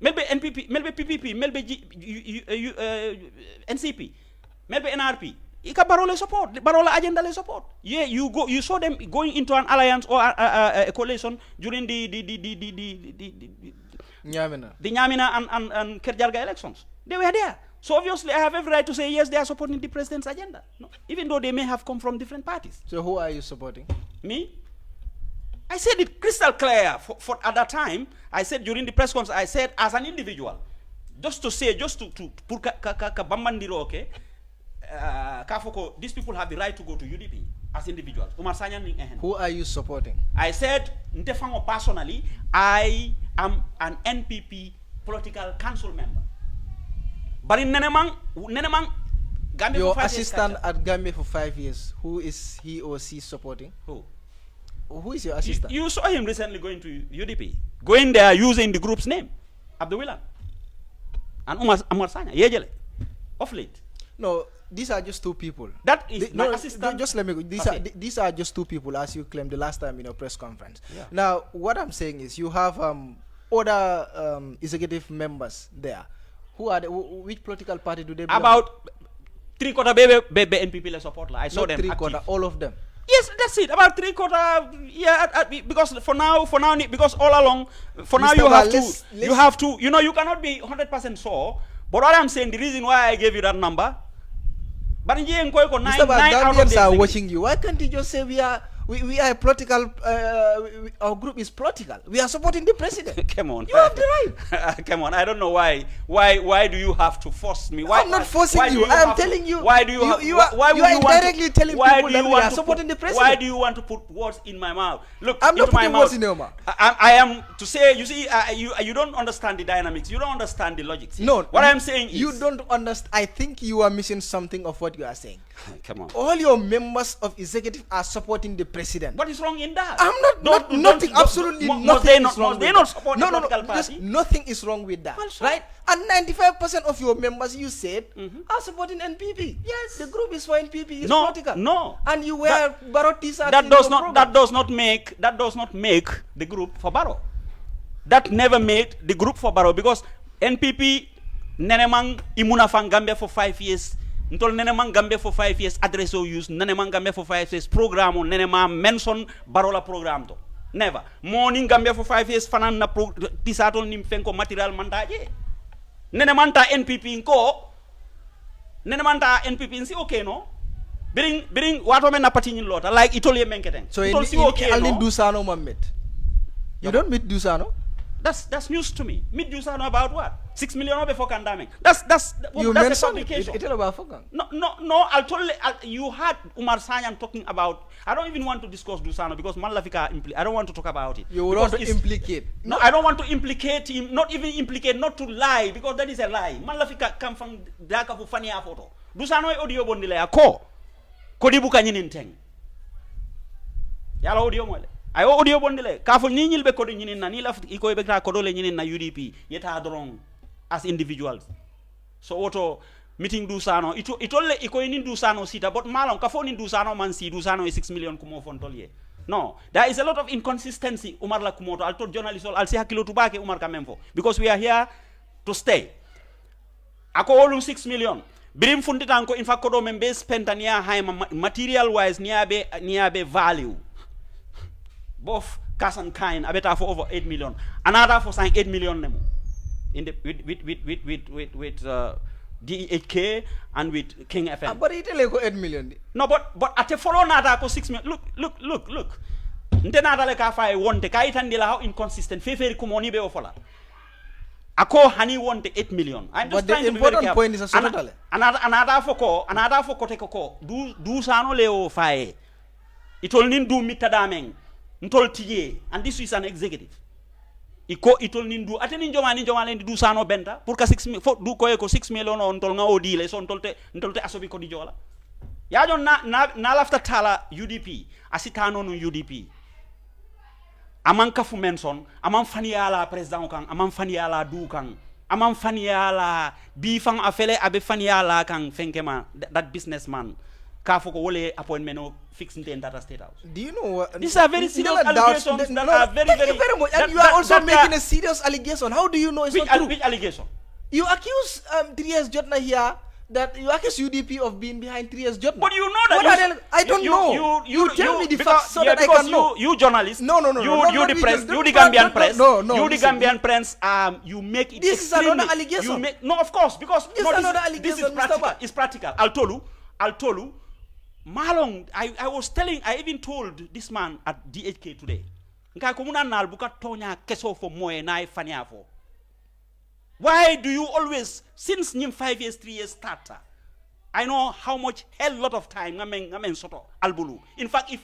Melbe NPP, melbe PPP, melbe NCP, melbe NRP. Ika Barola support, Barola agenda le support. Yeah, you saw them going into an alliance or a coalition during the Nyamina and Kerr elections. They were there. So obviously I have every right to say yes, they are supporting the president's agenda. No, even though they may have come from different parties.
So who are you supporting?
Me? I said it crystal clear for at that time. I said during the press conference, I said as an individual, just to put bambandiro, okay. These people have the right to go to UDP as individuals.
Who are you supporting?
I said, personally, I am an NPP political council member. But in Nenemang, Gambia
your assistant at Gambia for 5 years, who is he or she supporting? Who is your assistant?
You saw him recently going to UDP, going there using the group's name, Abdullah and Umar Sanya, Yejele, of late.
No, these are just two people.
That is my assistant.
Just let me go. These are just two people, as you claimed the last time in your press conference.
Yeah.
Now, what I'm saying is, you have other executive members there. Who are which political party do they belong?
About 3/4 baby NPP support. I saw them.
3/4, all of them.
Yes, that's it. About 3/4. Yeah, because for now, because all along, for now you have to. You know, you cannot be 100% sure. But what I'm saying, the reason why I gave you that number. But Mr.
Gambians are watching you. Why can't you just say we are a political, our group is political. We are supporting the president.
Come on.
You have the right.
Come on. I don't know why. Why do you have to force me?
I'm not forcing you. I am telling you.
Why do you
you are indirectly telling people that we are supporting the president.
Why do you want to put words in my mouth? Look,
I'm not putting words in your mouth.
I am to say, you see, you don't understand the dynamics. You don't understand the logic.
No.
What I'm saying is,
you don't understand. I think you are missing something of what you are saying.
Come on.
All your members of executive are supporting the president. president.
What is wrong in that?
I'm not, nothing, absolutely nothing is wrong with
they not
that.
support
No,
the
no,
political
no, just
party?
nothing is wrong with that, right? And 95% of your members, you said, are supporting NPP. Yes, the group is for NPP. It's political.
No.
And you wear Barrow t-shirts
That
in
does
your
not.
program.
That does not make the group for Barrow. That never made the group for Barrow because NPP nenemang imunafang Gambia for 5 years. Ntol nenemang Gambia for 5 years address or use nenemang Gambia for 5 years program on nenema mention Barrow la program to. Never. Morning Gambia for 5 years fanan na tisatol nim fenko material mandaje. Nenemanta NPP nko. Nenemanta NPP nsi okay no. Bring wato men na pati nyin lota like itolye menketeng.
So
itol si okay
Alin
no.
Dusano Mohammed. You don't meet Dusano?
That's news to me. Meet Dusano about what? 6 million before condemning. That's
you
that's
mentioned
a publication.
it about Fokan.
No. You had Umar Sanyang talking about. I don't even want to discuss Dusano because Malafika. I don't want to talk about it.
You would want to implicate.
No, I don't want to implicate him. Not even implicate. Not to lie because that is a lie. Malafika come from Dhaka for funny photo. Dusano audio bondile ako. Kodi buka nyinin teng. Yala audio mole. Ayo audio bondile. Kaful ni nyilbe kodi nyinin na nila iko ibekta kodole nyinin na UDP. Yeta drong as individuals. So auto meeting Dusano. Itolle iko inin Dusano sita. But malong kafo nin Dusano man si Dusano is 6 million kumo fontolye. No, there is a lot of inconsistency. Umar la kumoto. I'll told journalists all. I'll say hakilo tubake Umar kamemfo because we are here to stay. Ako olum 6 million. Birim fundita anko in fact kodo membe spent ania high material wise niabe value. Both cash and kind abeta for over 8 million. Another for saying 8 million nemo. In the with DHK and with King FM.
But it go 8 million.
No, but at a follow nada ko 6 million. Look. Nte nada le ka fa wonte ka itandila how inconsistent. Feferi kumoni be ofola. Ako hani want 8 million. I'm just trying to be very careful.
Point is a
another for ko do sano leo fae. It will nin do mitadameng. Ntol tiye and this is an executive. It will nin do ateni njoma len do sano benta pour ka 6 for do ko 6 million on tol nga odile so ntolte asobi ko di jola. Ya jon na lafta tala UDP asitano no UDP. Aman kafu menson, aman faniala president kang, aman faniala du kang, aman faniala bifang afele abe faniala kang fenkema that businessman. Kafu ko wole appointment of fixing the data state house.
Do you know what?
These are very serious allegations that are very.
Thank you very much. And you are also making a serious allegation. How do you know it's not true?
Which allegation?
You accuse 3 years Jotna here. That you accuse UDP of being behind 3 years Jotna.
But you know that
I don't know. You tell me the facts so that I can know.
You journalists.
No.
You the press. You the Gambian press.
No.
You the Gambian press. You make it.
This is another allegation.
No, of course, because
this is another allegation.
This is practical. It's practical. I'll tell you. Malong. I even told this man at DHK today. Nka kumuna nalbuka tonya keso for moe na ifanya for. Why do you always, since 5 years, 3 years starter, I know how much hell lot of time ngamen soto albulu. In fact, if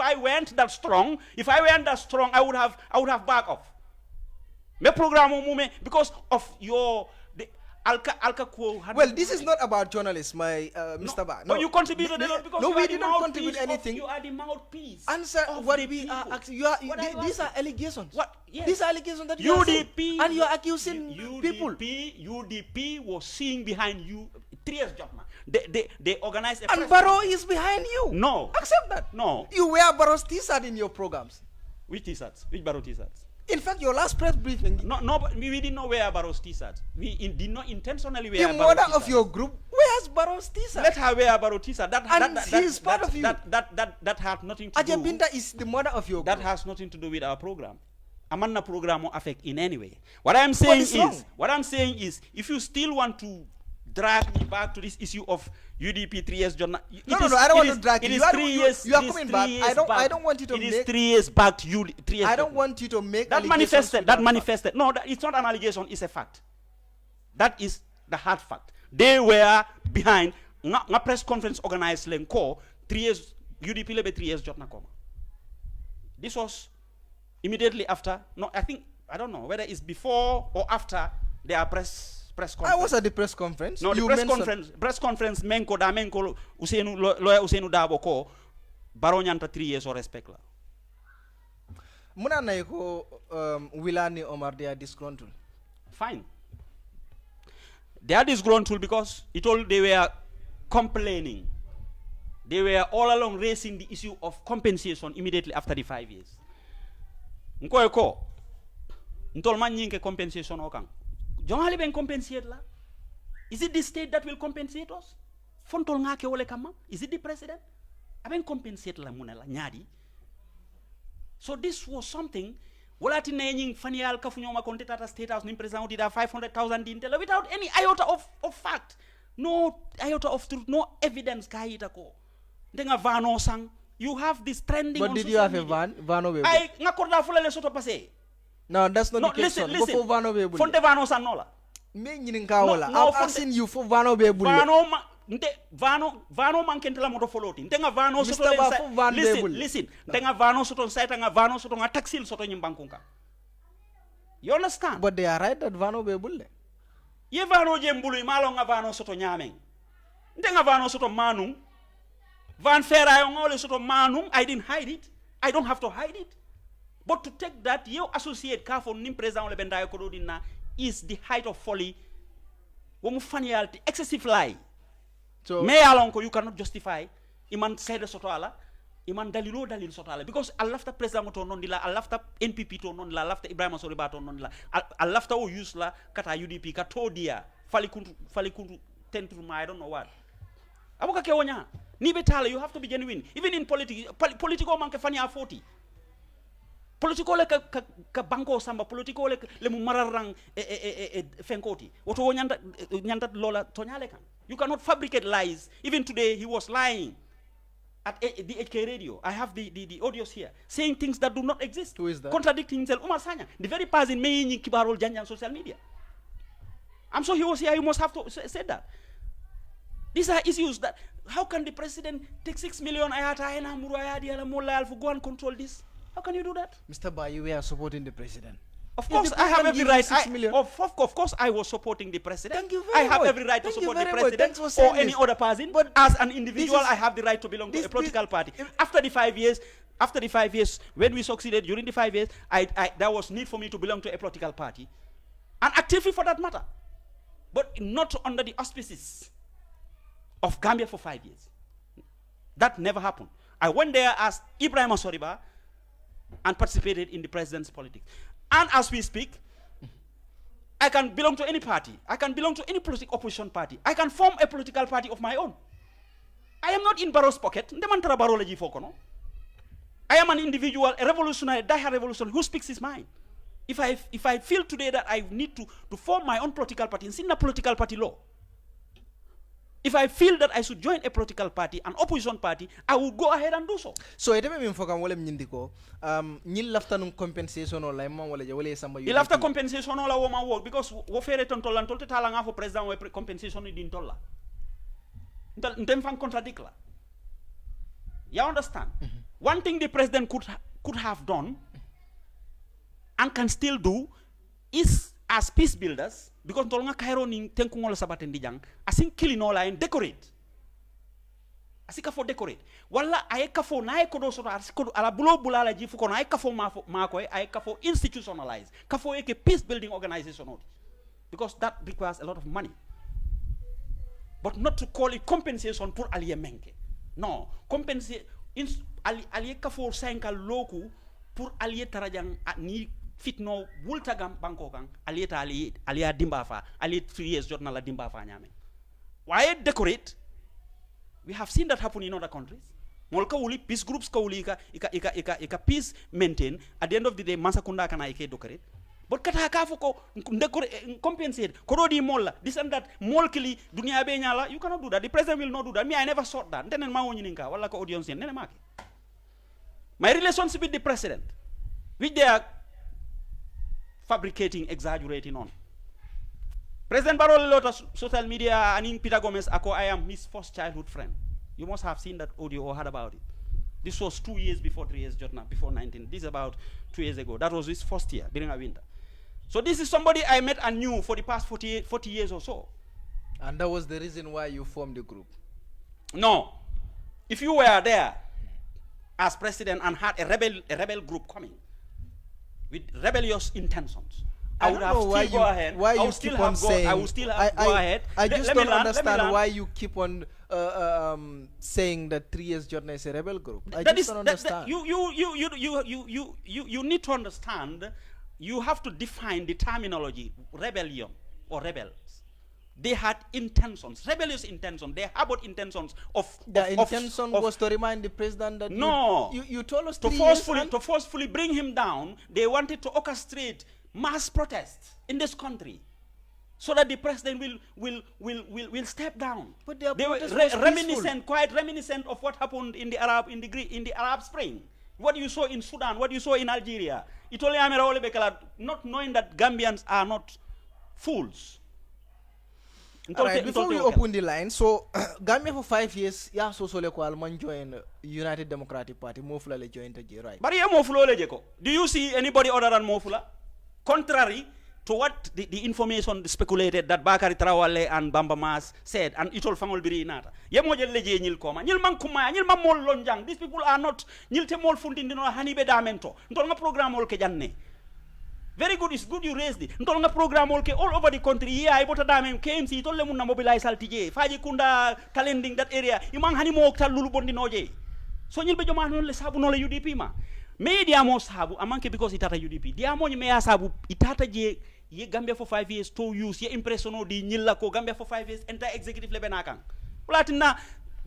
I weren't that strong, I would have back off. Me program because of your
well, this is not about journalists, Mr. Ba.
No, you contributed a lot because
we did not contribute anything.
You are the mouthpiece.
Answer what we are asking. These are allegations.
What? Yes.
These are allegations that you
UDP
are and you are accusing people.
UDP was seeing behind you 3 years job, man. They organized a
and Barrow is behind you.
No.
Accept that.
No.
You wear Barrow's t-shirt in your programs.
Which t-shirts? Which Barrow t-shirts?
In fact, your last press briefing.
No, but we didn't know wear Barrow's t-shirts. We did not intentionally wear
Barrow's t-shirts. The mother of your group wears Barrow's t-shirt.
Let her wear Barrow's t-shirt.
She is part of you.
That has nothing to do.
Ajabinda is the mother of your group.
That has nothing to do with our program. Amanna program will affect in any way. What I'm saying is, if you still want to drag me back to this issue of UDP 3 years journal.
No, I don't want to drag you.
It is 3 years.
You are coming back. I don't want you to make.
It is 3 years back to you. 3 years.
I don't want you to make
that manifested. That manifested. No, it's not an allegation. It's a fact. That is the hard fact. They were behind. Na press conference organized Lenko 3 years. UDP lebe 3 years journal koma. This was immediately after. No, I don't know whether it's before or after their press conference.
I was at the press conference.
No, the press conference menko Usenu lawyer Usenu Dabo ko
baro nyanta 3 years o respect la
muna na ko Wilani Omar they are disgruntled.
Fine. They are disgruntled because they were complaining. They were all along raising the issue of compensation immediately after the 5 years. Nkoy ko ntol man nyinke compensation o kan. Jongali ben compensate la. Is it the state that will compensate us? Fontol ngake wole kama? Is it the president? Aben compensate la munela nyadi. So this was something Walati nanying fanial kafunyoma konteta state house nim president did 500,000 dintela without any iota of fact. No iota of truth, no evidence kaita ko. Ndenga vano sang. You have this trending.
But did you have a vano bebo?
I ngakorda fula le soto passe.
No, that's not the case.
Listen.
For vano bebo.
Fonte vano sang nola.
Me nyininka wala. I'm asking you for vano bebo.
Vano mankentela moto foloti. Ndenga vano soto le listen. Ndenga vano soto site nga vano soto nga taxil soto nyimbankunka. You understand?
But they are right that vano bebo.
Ye vano jembulu imalo nga vano soto nyameng. Ndenga vano soto manung. Van Ferrayo ngole soto manung. I didn't hide it. I don't have to hide it. But to take that, you associate kafo nim president le bendayo kododina is the height of folly. Womu faniality, excessive lie. So me alonko you cannot justify iman said soto ala iman dalilo dalil soto ala because alafta president to non dila alafta NPP to non la alafta Ebrima Sorrie to non la alafta o use la kata UDP ka to dia fali kuntu tentru I don't know what abuka ke wonya ni betala you have to be genuine even in political manke fania 40 political le ka banko samba political le mu mararang fenkoti woto nyanda lola tonyale kan. You cannot fabricate lies. Even today, he was lying at the HK radio. I have the audios here, saying things that do not exist.
Who is that?
Contradicting himself. Umar Sanya, the very person making kibarol janja on social media. I'm sure he was here. He must have said that. These are issues that, how can the president take 6 million for go and control this? How can you do that?
Mr. Ba, you were supporting the president.
Of course, I have every right. Of course, I was supporting the president.
Thank you very much.
I have every right to support the president or any other person. But as an individual, I have the right to belong to a political party. After the 5 years, when we succeeded during the 5 years, there was need for me to belong to a political party, and actively for that matter, but not under the auspices of Gambia for 5 years. That never happened. I went there as Ebrima Sorrie and participated in the president's politics. And as we speak, I can belong to any party. I can belong to any political opposition party. I can form a political party of my own. I am not in Barrow's pocket. I am an individual, a revolutionary, die-hard revolutionary who speaks his mind. If I feel today that I need to form my own political party, it's in the political party law. If I feel that I should join a political party, an opposition party, I will go ahead and do so.
So ite me foka wole nyindiko nyil lafta num compensation or laima wala je wala samba
you lafta compensation or la woma work because wo fere ton tolan tolte tala nga fo president wo compensation din tolla ndem fan contradict la. You understand? One thing the president could have done and can still do is as peace builders, because tolonga kairo ning tenku ngola sabaten dijang asin kilino la en decorate asika for decorate wala ayeka for na ko do so ala bulo bulala ji fuko na ayeka for ma ko ayeka for institutionalize ka for a peace building organization because that requires a lot of money, but not to call it compensation pour allié menke. No, compensate allié ka for 5 loku pour allié tarajang ni fitno wulta gam banko kan aliya dimba fa ali 3 years jotna la dimba fa nyame why decorate. We have seen that happen in other countries. Molka wuli peace groups ka wuli ika peace maintain at the end of the day masakunda kana ike decorate but kata ka foko decorate compensate ko di molla this and that molkili dunia be nyala. You cannot do that. The president will not do that. Me, I never sought that. Then ma woni ninka wala ko audience nene make my relationship with the president which they are fabricating, exaggerating on. President Barrow lot social media and Peter Gomez I am his first childhood friend. You must have seen that audio or heard about it. This was 2 years before 3 years before 19. This is about 2 years ago. That was his first year during a winter. So this is somebody I met and knew for the past 40 years or so.
And that was the reason why you formed the group?
No. If you were there, as president and had a rebel group coming with rebellious intentions, I would have still go ahead.
Why you keep on saying?
I would still have go ahead.
I just don't understand why you keep on saying that 3 years journey is a rebel group. I just don't understand.
You need to understand. You have to define the terminology rebellion or rebels. They had intentions, rebellious intentions. They harbored intentions of.
The intention was to remind the president that you told us
to forcefully bring him down. They wanted to orchestrate mass protests in this country, so that the president will step down.
But they
were quite reminiscent of what happened in the Arab Spring. What you saw in Sudan, what you saw in Algeria. It only not knowing that Gambians are not fools.
Alright, before we open the line, so Gambia for 5 years, so Alman joined United Democratic Party, Mofula le joined the right?
But Mofula do you see anybody other than Mofula? Contrary to what the information speculated that Bakari Trawale and Bamba Mas said, and it all fangol biri nata. Yemojel leje nyil koma, nyil man kumaya, nyil man mol lonjang. These people are not nyil te mol fundin dino hanibe damento. Ndolnga program ol ke janne. Very good, it's good you raised it. Ndolnga program ol ke all over the country. Yeah, I bota damen KMC tolle munna mobilize altije. Faji kunda talending that area. Imang hani mo oktal lulu bondi noje. So nyil be joma non le sabu no le UDP ma. Me diamo sabu amanke because itata UDP. Diamo me sabu itata je ye Gambia for 5 years to use ye impressiono di nyilla ko Gambia for 5 years entire executive lebenakang. Platina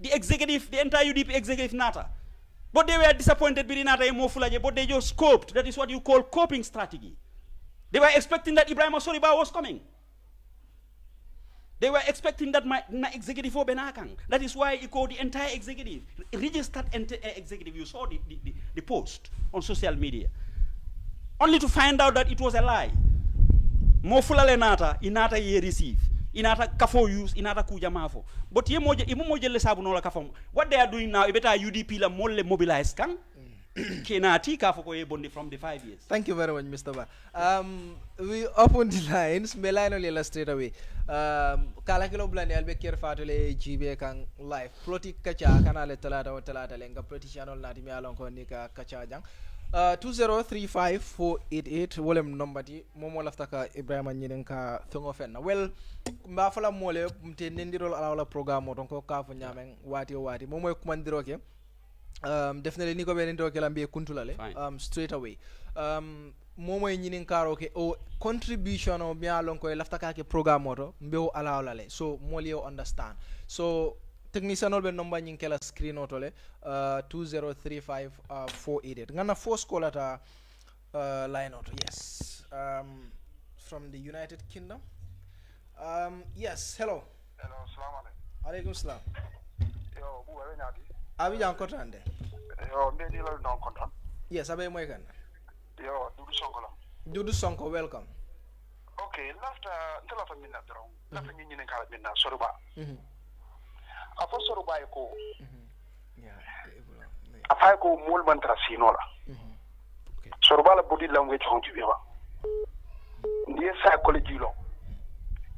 the executive, the entire UDP executive nata. But they were disappointed with nata Mofulaje, but they just coped. That is what you call coping strategy. They were expecting that Ebrima Sorrie was coming. They were expecting that my executive for Benakang. That is why he called the entire executive, registered executive. You saw the post on social media. Only to find out that it was a lie. Mofula le nata, inata ye receive. Inata kafo use, inata kuja mafo. But ye moje le sabu no la kafo. What they are doing now, ibeta UDP la molle mobilize kang. Kenati kafo ko ye bondi from the 5 years.
Thank you very much, Mr. Ba. We open the lines. Me line only straight away. Kala kilo blandi albe Kerr Fatou le jibe kang live. Politic Kaacha kanale talata lenga politician nati mi alon ko ni ka Kaacha jang. 2035488 wolem number ti momo laftaka Ebrima nyinen ka thongo fenna well mba fala mole mte nendirol ala programme don ko ka fo nyamen wati momo kumandiro ke definitely ni ko be ndiro ke lambe kuntulale straight away momo nyinin karo ke o contribution o mi alon ko laftaka ke programme oto mbew ala le so mole you understand so technician ol be number nyin kala screen otole 2035488 ngana first call at line auto yes from the United Kingdom yes hello
assalamu
alaikum salam
yo bu wala nyati
abi jan kotande
yo me di la non kontan
yes abe moy kan
yo Dudu
Sonko welcome
okay lafta minna dron lafta nyin nyin kala minna soruba afo soruba ko afay ko mol man trasinola soruba la body language honju bewa ndiye psychology lo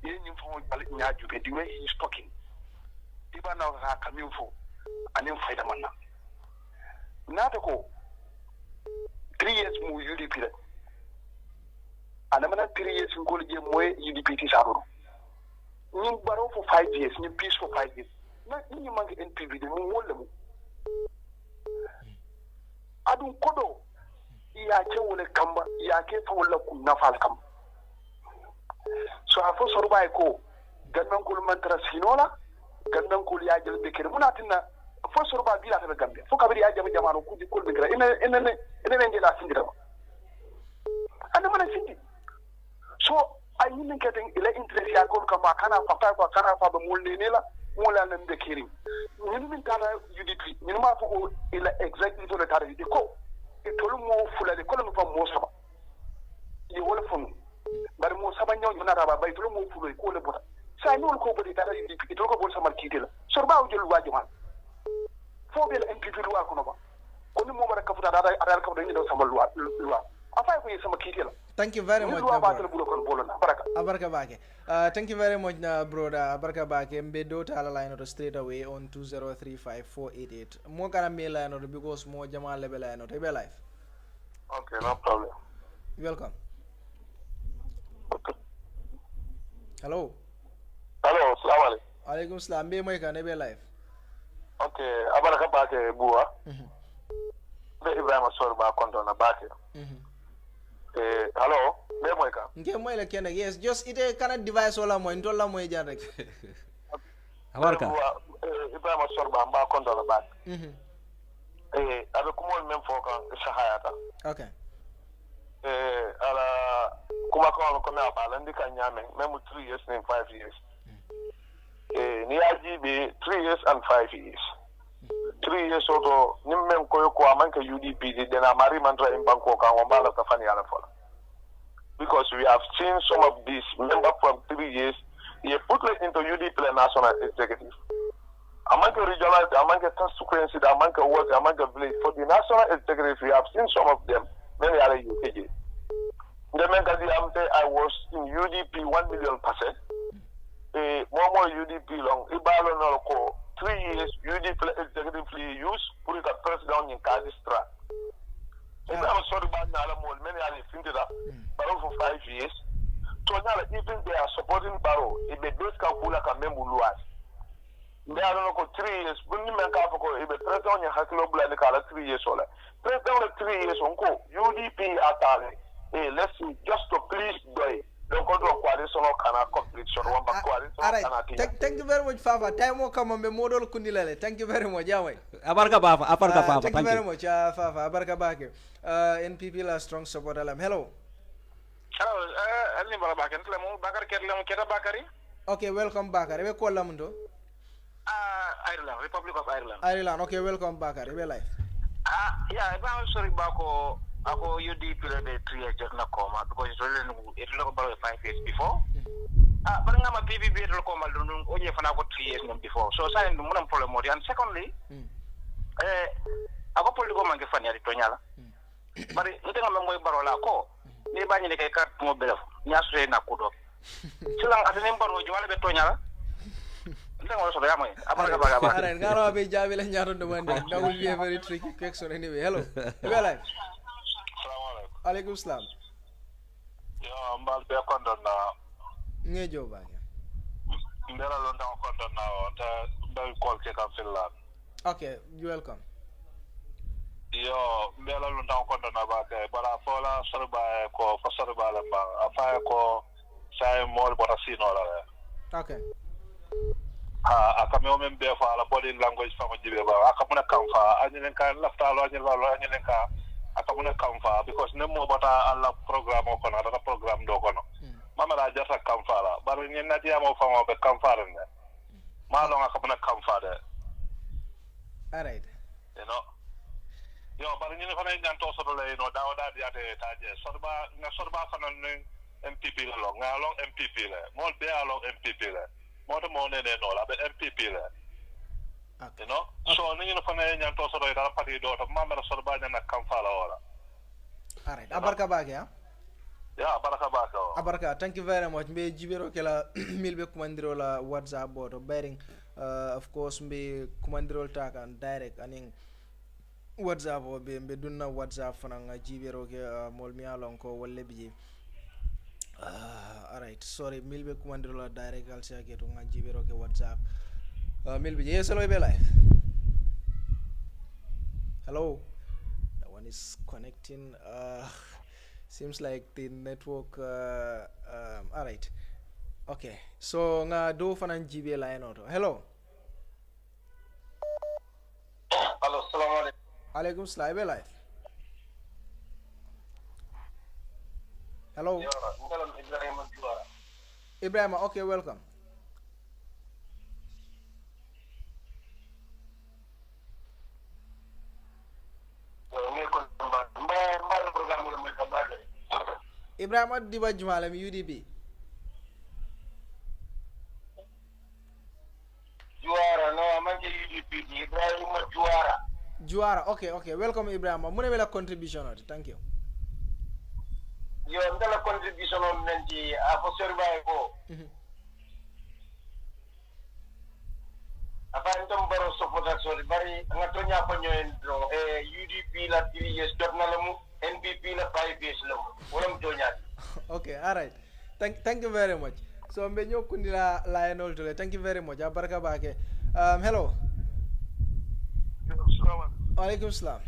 ye nyim fo bal nyaaju be the way he is talking diba na ka kamin fo anin fayda manna nata ko 3 years mu UDP la ana mana 3 years ngol je moy UDP ti saburu ñim baro fo 5 years ñim peace for 5 years na ñi mangi NPV de mu wolle mu adun kodo ya ke wole kamba ya ke fa wala ku nafal kam so afo sorbay ko gannan ko mantra sinola gannan ko ya jël be kere munatina fo sorba bi la ta Gambia fo kabiri ya jama jamano ku di ko be kere ene ngi la sindira anda mana sindi so ay ni keten ila interest ya ko kama kana fa ba mulne ne la mola nan be kiri ni min tara UDP ni ma fo ila exactly to la tara UDP ko e tolu mo fulade ko no fa mo saba ni wala fon bari mo saba nyaw na raba bay tolu mo fulay ko le bota sa ni wol ko bodi tara UDP to ko bol sama kitela sorba o jël waji man fo be la NPP loi ko no ba ko ni mo mara kafuta da ara kafuta ni do sama loi afay ko sama kitela.
Thank you very much,
bro.
Abarka Bake. Thank you very much, brother. Abarka Bake. Mbedo tala line or straight away on 2035488. More kind of mail line or because more Jamal level line or table life.
Okay, no problem.
Welcome. Hello.
Hello, salam alaikum.
Alaikum salam. Be moy kan be live.
Okay, abaraka Bake bua. Be Ebrima Sorrie ba konto na Bake. Hello, be moy ka.
Nke moy la kena yes, just ite kana device wala moy ndolla moy jan rek.
Abarka.
Ebrima Sorrie ba konto na Bake. Avec kumol même fo kan shahayata.
Okay.
Ala kuma ko ko na ba landi kan nyame même 3 years and 5 years. Ni aji be 3 years and 5 years. 3 years oto nimmem ko ko amanka UDP de na mari mantra in banko kan on bala ka fani ala fola. Because we have seen some of these members from 3 years he put it into UDP national executive. Among regional, among constituency, among ward, among village. For the national executive, we have seen some of them. Many are UKG. I was in UDP 1,000,000%. More UDP long. Ibalo no 3 years UDP executively used. Put it at president in Kaacha. I'm sorry about Nalamol. Many are thinking that Barrow for 5 years. So now even they are supporting Barrow. If they base Kakula can memuluas. They are not 3 years. When you make up for it, president on your Hakilo Bland 3 years old. President 3 years on go. UDP at let's see, just to please the control coalition or cannot complete.
Thank you very much, Fafa. Time will come on the model Kundilele. Thank you very much, Yahweh.
Abarka Fafa.
Thank you very much, Fafa. Abarka Bake. NPP la strong support alam. Hello. Okay, welcome Bakari. We call Lamundo.
Ireland, Republic of Ireland.
Ireland, okay, welcome Bakari. We live.
Yeah, I'm sorry, Bako. Ako UDP le 3 years just na coma because it's really about 5 years before. But I'm a PPP to coma only for 3 years before. So I have no problem with it. And secondly, ako political man ke fanya ritonyala. But nte ngam ngoy barola ko ni bani ne kay carte mo belef nyasre na kudo. Silang atene baro jwale betonyala.
Alright, ngaro be jabi la ñaato demande. That will be a very tricky question anyway. Hello. We live. Alaikum salam.
Yo, mbal be kondon na.
Ngejo ba.
Ndela lo ndang kondon na ta ndal call ke kam Finland.
Okay, you welcome.
Yo, mbela lo ndang kondon na ba ke bara fola sorba ko fa sorba la ba afa ko sai mol bota sino la.
Okay.
Akame omen be fa la body language fa jibe ba akamuna kamfa anyen kan laftalo anyen walo anyen ka akamuna kamfa because nemo bata alla programme ko na data programme do kono mama la jata kamfa la bar nyen nati amo fa mo be kamfa rene ma lo akamuna kamfa de
alright
you know yo bar nyen fa nyen to so le no dawo da diate taje sorba fanan MPP lo ngalo MPP le mo be alo MPP le moto mo ne no la be MPP le you know so ni no fane nyan to so do da parti do to mamma so ba na kam fala wala
alright abarka bage ha
ya baraka baka
abarka thank you very much mbe jibero kala milbe kumandiro la WhatsApp boto bearing of course mbe kumandiro takan direct aning WhatsApp o be mbe dunna WhatsApp fana nga jibero ke mol mi alon ko wolle bi alright sorry milbe kumandiro la direct al sia ke to nga jibero ke WhatsApp milbe yes hello be live hello that one is connecting seems like the network alright okay so nga do fana jibe line auto hello
assalamu alaikum
alaikum salam be live hello Ebrima okay welcome Ebrima diba jumalam UDP
juara no amanje UDP Ebrima juara
okay welcome Ebrima mune bela contribution thank you
yo ndala contribution on nanti afo Sorrie ko apa ntom baro support Sorrie bari ngatonya ko nyoen do UDP la 3 years dot na lamu NPP la 5 years lamu wolam tonya.
Okay, all right. Thank you very much. So mbe nyokundi la enol tole. Thank you very much. Abaraka bake. Hello. Alaikum salam.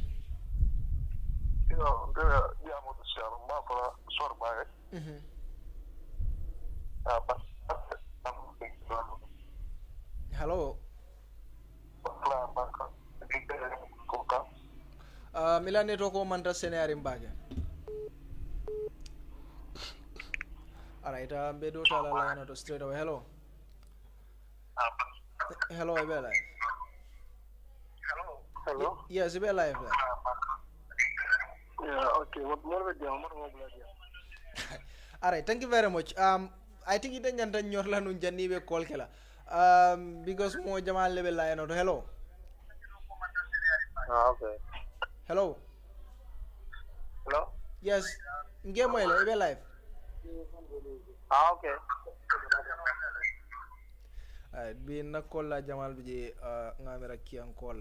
Hello. Milane toko manta senari mbage. Alright, bedo tala line to straight away. Hello. Hello, I be live.
Hello.
Yes, I be live.
Yeah, okay. What more with you?
Alright, thank you very much. I think it ain't nyorla nun jani be call kela. Because mo jamal level line to hello.
Okay.
Hello.
Hello.
Yes. Game well, I be live.
Okay.
Be na call la jamal bije ngamera kian call.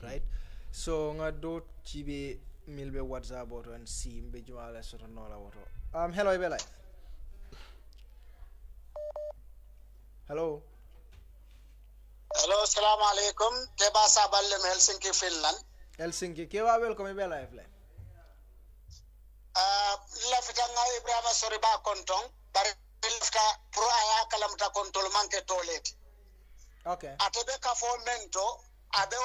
Right? So nga do chibe milbe WhatsApp auto and see mbe jamal sort of no la auto. Hello, I be live. Hello.
Hello, assalamu alaikum. Keba sabalem Helsinki, Finland.
Helsinki. Kewa welcome be live le.
Lafita nga Ebrima Sorrie ba kontong bari lafita pro aya kalamta kontol manke toilet.
Okay.
Atebe ka fo mento abe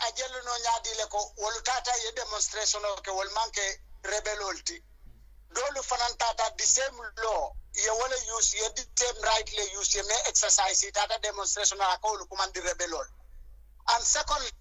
ajelu no nyadi le ko wolutata ye demonstration ke wol manke rebelolti. Dolu fanantata the same law ye wole use ye the same right le use ye me exercise tata demonstration ko lu kumandi rebelol. And second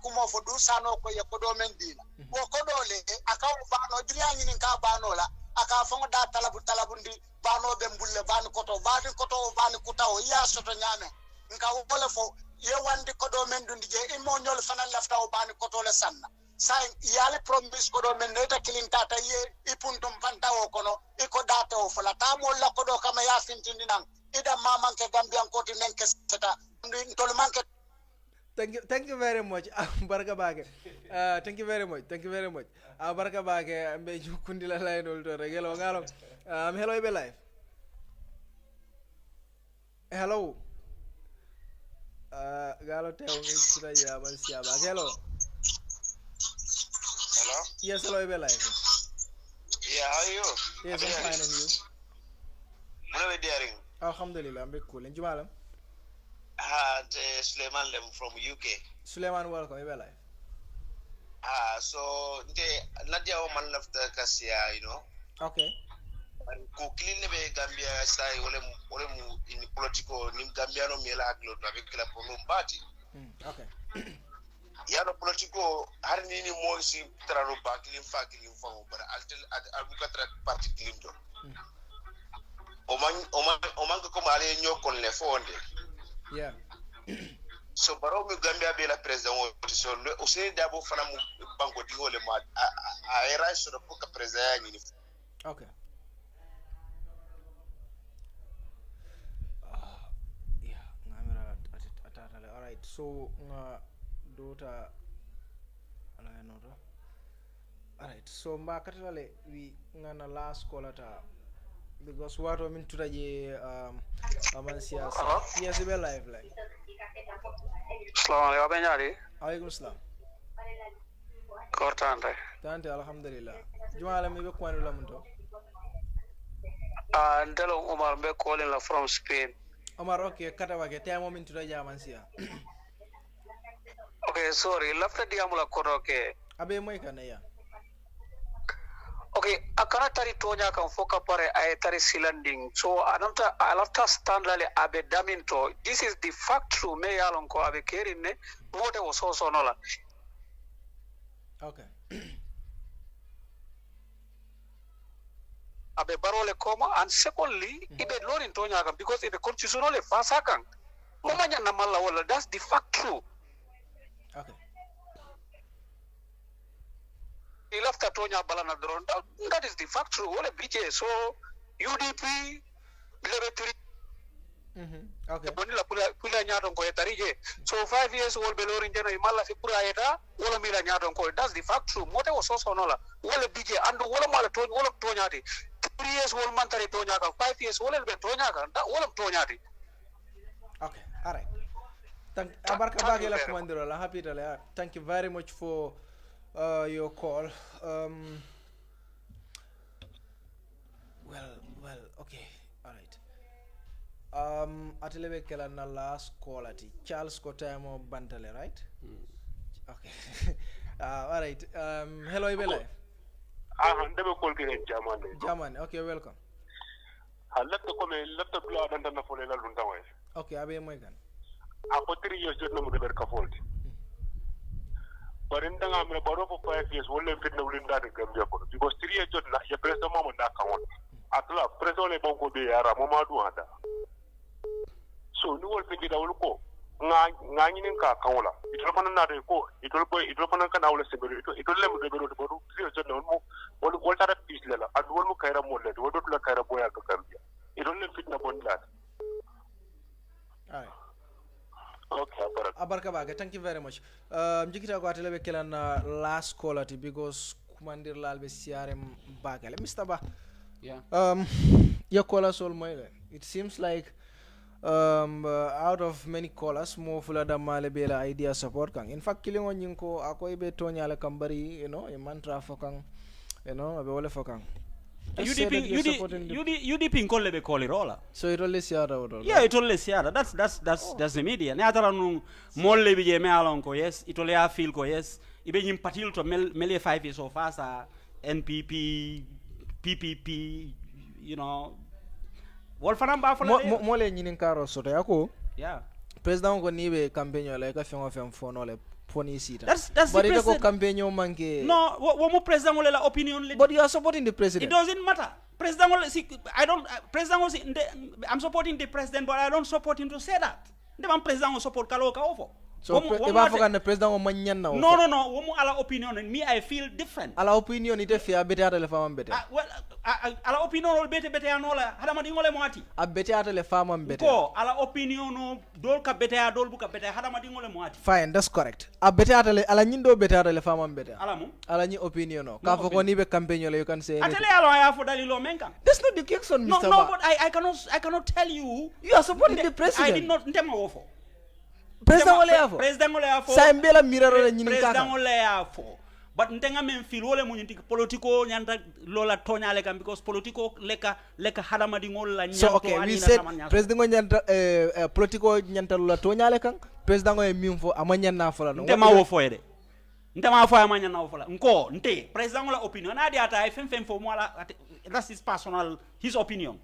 kumo fo du sano ko ye kodo men dina wo kodo le aka bano driani nin ka bano la aka fo da talabundi bano be mbulle bano koto bano kuta o ya soto nyame nka wole fo ye wandi kodo men dundi je imo nyol fana lafta o bano koto le sanna sai yale promise kodo men neta kilinta ta ye ipuntum panta o kono iko data o fala tamo la kodo kama ya fintindi nan ida mama ke Gambian koti nenke seta ndol manke.
Thank you very much. Baraka bage. Thank you very much. Baraka bage. Ambe jukundi la line olto regelo ngalo. Hello, ibe live. Hello. Galo te ungi sura ya bansia bage. Hello.
Hello.
Yes, hello, ibe live.
Yeah, how are you?
Yes, I'm fine, and you?
What are you doing?
Alhamdulillah, I'm cool. And you, madam?
Suleiman Lem from UK.
Suleiman, welcome. You're live.
So Nadia woman left the Cassia, you know.
Okay.
Ko clean be Gambia sai wole in political nim Gambiano mela aglo avec la polombati.
Okay.
Ya no political har ni mo si trano bakilin fakilin fa bara altel abukatra parti klindo. Oman ko male nyokon le fonde.
Yeah.
So baro mi Gambia be la president so o se dabo fana mu bango di wole ma a era so ko ka president ni.
Okay. Yeah, ngamira atatale. All right. So dota ala noto. All right. So ma katale we ngana last call ata because what I mean today amansia. Yes, we live like.
Assalamu alaikum.
Alaikum salam.
Kortante.
Tante alhamdulillah. Jumala mi be kwanu lamunto.
Ndelo Omar be calling la from Spain.
Omar, okay, kata wage time moment today amansia.
Okay, sorry. Lafta diamula koroke.
Abe moy kana ya.
Okay, akana tari tonya kan foka pare ay tari silanding. So alafta standale abe daminto. This is the fact true me yalon ko abe kerine mode wo so nola.
Okay.
Abe barole koma and secondly ibe lorin tonya kan because ibe constitutionally fasa kan. Momanya namala wala that's the fact true.
Okay.
he left the Tonya Balana drone. That is the fact true. What a BJ. So UDP level 3.
Okay.
Pula nyadon ko etarije. So 5 years old belor in Jana Imala Fipura eta, wala mila nyadon ko. That's the fact true. Mote was also nola. Wala BJ and wala mala Tonyati. 3 years old man tari Tonyaka, 5 years old be Tonyaka, wala Tonyati.
Okay, all right. Thank you very much for your call. Well, okay, all right. Atelebe kelana last call at Charles Kotamo Bantale, right? Okay. All right. Hello, Ibele.
Never call German.
German. Okay, welcome.
I left the comment, left the blood and the phone.
Okay, I'll be a American.
After 3 years, you know, the fault. But in the Gamma, for 5 years, we'll live in the Linda Gambia because 3 years, you press the moment that come on. At last, press only Bongo de Aramoma Duanda. So, you will think it will go. Nine in Kakaola. It will another go. It will open a canal. It will let me go to 3 years. What are a piece letter? And one more Kaira Molet. What would look at a boy at Gambia? It only fit upon that.
All right.
Okay,
Abarkabaga, thank you very much. Jikita ko atelebe kelana last quality because kumandir lalbe CRM bagale. Mr. Ba.
Yeah.
Your callers all my. It seems like out of many callers, more full than malebela idea support kang. In fact, killing on yinko ako ibe tonya la kambari, you know, a mantra for kang, you know, abe wale for kang.
UDP in Kolle be call it all.
So it only Sierra.
Yeah, it only Sierra. That's the media. Neatara no molle be me along ko yes. It only a feel ko yes. Ibe yim patil to mele 5 years so fast NPP, PPP, you know. Wolfanamba for
mole nyinin karo soto yako.
Yeah.
President ko nibe campaign like a fem for no le.
That's
but
the president.
Campaign manke.
No, what more president will opinion.
But you are supporting the president.
It doesn't matter. President will see. I don't. President will see. I'm supporting the president, but I don't support him to say that. The man president will support Kaloka over.
So the president will manyan now.
No. One more ala opinion, and me I feel different.
Ala opinion ite fair better le fama better.
Well, ala opinion will better anola. Hada madi ngole moati.
A better le fama better.
Ko ala opinion no dol ka better dol buka better. Hada madi ngole moati.
Fine, that's correct. A better ala nyindo better le fama better.
Ala mu.
Ala nyi opinion no. Ka foko ni be campaign you can say.
Atele ala ya for dalilo menka.
That's not the case on Mr.
No, but I cannot tell you.
You are supporting the president.
I did not ntema wofo.
President ole afo sambela miraro le nyini kaka
president ole afo but ntenga men feel wole mu nyinti politiko nyanta lola tonyale kam because politiko leka hadama di ngol la nyanto.
So okay, we said president go nyanta politiko nyanta lola tonyale kan president go mimfo amanya na fola no
ntema wo foede ntema fo amanya na fola nko nte president la opinion adi ata fem fo mo la that's his personal his opinion.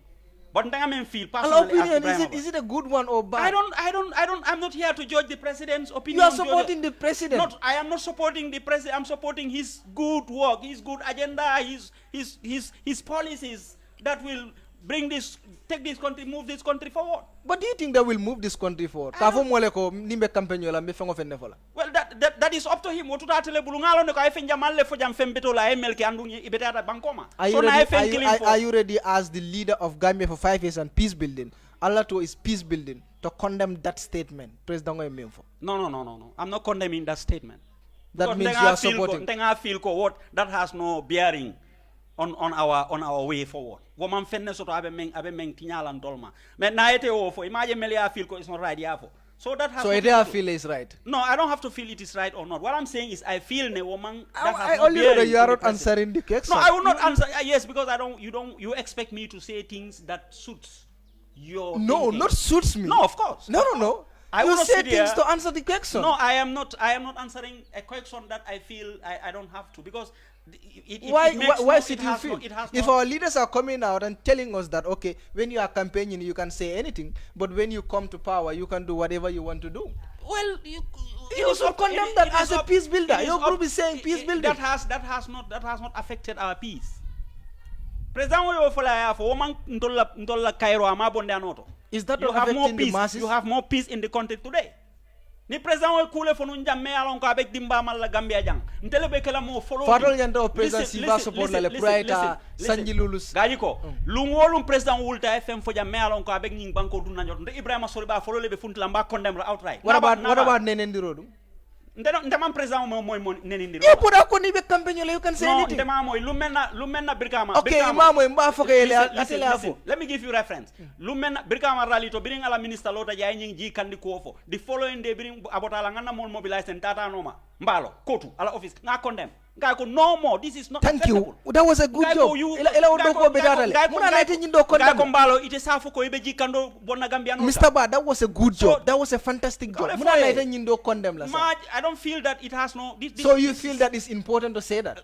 But I feel personally
opinion, is it a good one or bad?
I'm not here to judge the president's opinion.
You are supporting the president.
I am not supporting the president. I'm supporting his good work, his good agenda, his policies that will bring this, take this country, move this country forward.
But do you think that will move this country forward? Well,
that is up to him.
Are you ready as the leader of Gambia for 5 years and peace building? Allah to is peace building to condemn that statement. President
No. I'm not condemning that statement.
That means you are supporting.
That has no bearing on our way forward. Woman fenne soto abe meng tinyalan dolma. Me na ete o fo imagine melia feel ko is not right yafo. So that has.
So I feel is right.
No, I don't have to feel it is right or not. What I'm saying is I feel ne woman
that has no bearing. You are not answering the question.
No, I will not answer. Yes, because you expect me to say things that suits your.
No,
thinking.
Not suits me.
No, of course.
No.
I
will
not
say things to answer the question.
No, I am not answering a question that I feel I don't have to because.
Why should you feel? If our leaders are coming out and telling us that, okay, when you are campaigning, you can say anything, but when you come to power, you can do whatever you want to do.
Well,
you should condemn that as a peace builder. Your group is saying peace building.
That has not affected our peace. President Oyofola for woman ndola Cairo amabonde anoto.
Is that not affecting the masses?
You have more peace in the country today. ni president o kule fo nun jamme alon ko avec dimba mal la Gambia jang ntele be kala mo follow
Fatou nyanda o president si va support la le praita sanji lulus
gaji ko lungolum president wulta FM fo jamme alon ko avec nying banko dun nanjot nde Ebrima Sorrie ba follow le be funtla mba condemn outright
what about nenendiro dum
ndema president mo moy nenindiro
e poda ko ni be campagne le you can say anything
ndema moy lu menna Brikama
okay imamo mba fo ke atele afo
let me give you reference lu menna Brikama rally to biring ala minister lota jay nying ji kandi ko fo the following day biring abotala ngana mon mobilize en tata noma mbalo kotu ala office nga condemn guy go no more this is not
thank you that was a good job ila ondo ko be data le muna na tin ndo condemn
guy ko mbalo ite safo ko ibe ji kando bonna Gambia no
Mr. Ba that was a good job that was a fantastic job muna na tin ndo condemn la
I don't feel that it has no
so you feel that it's important to say that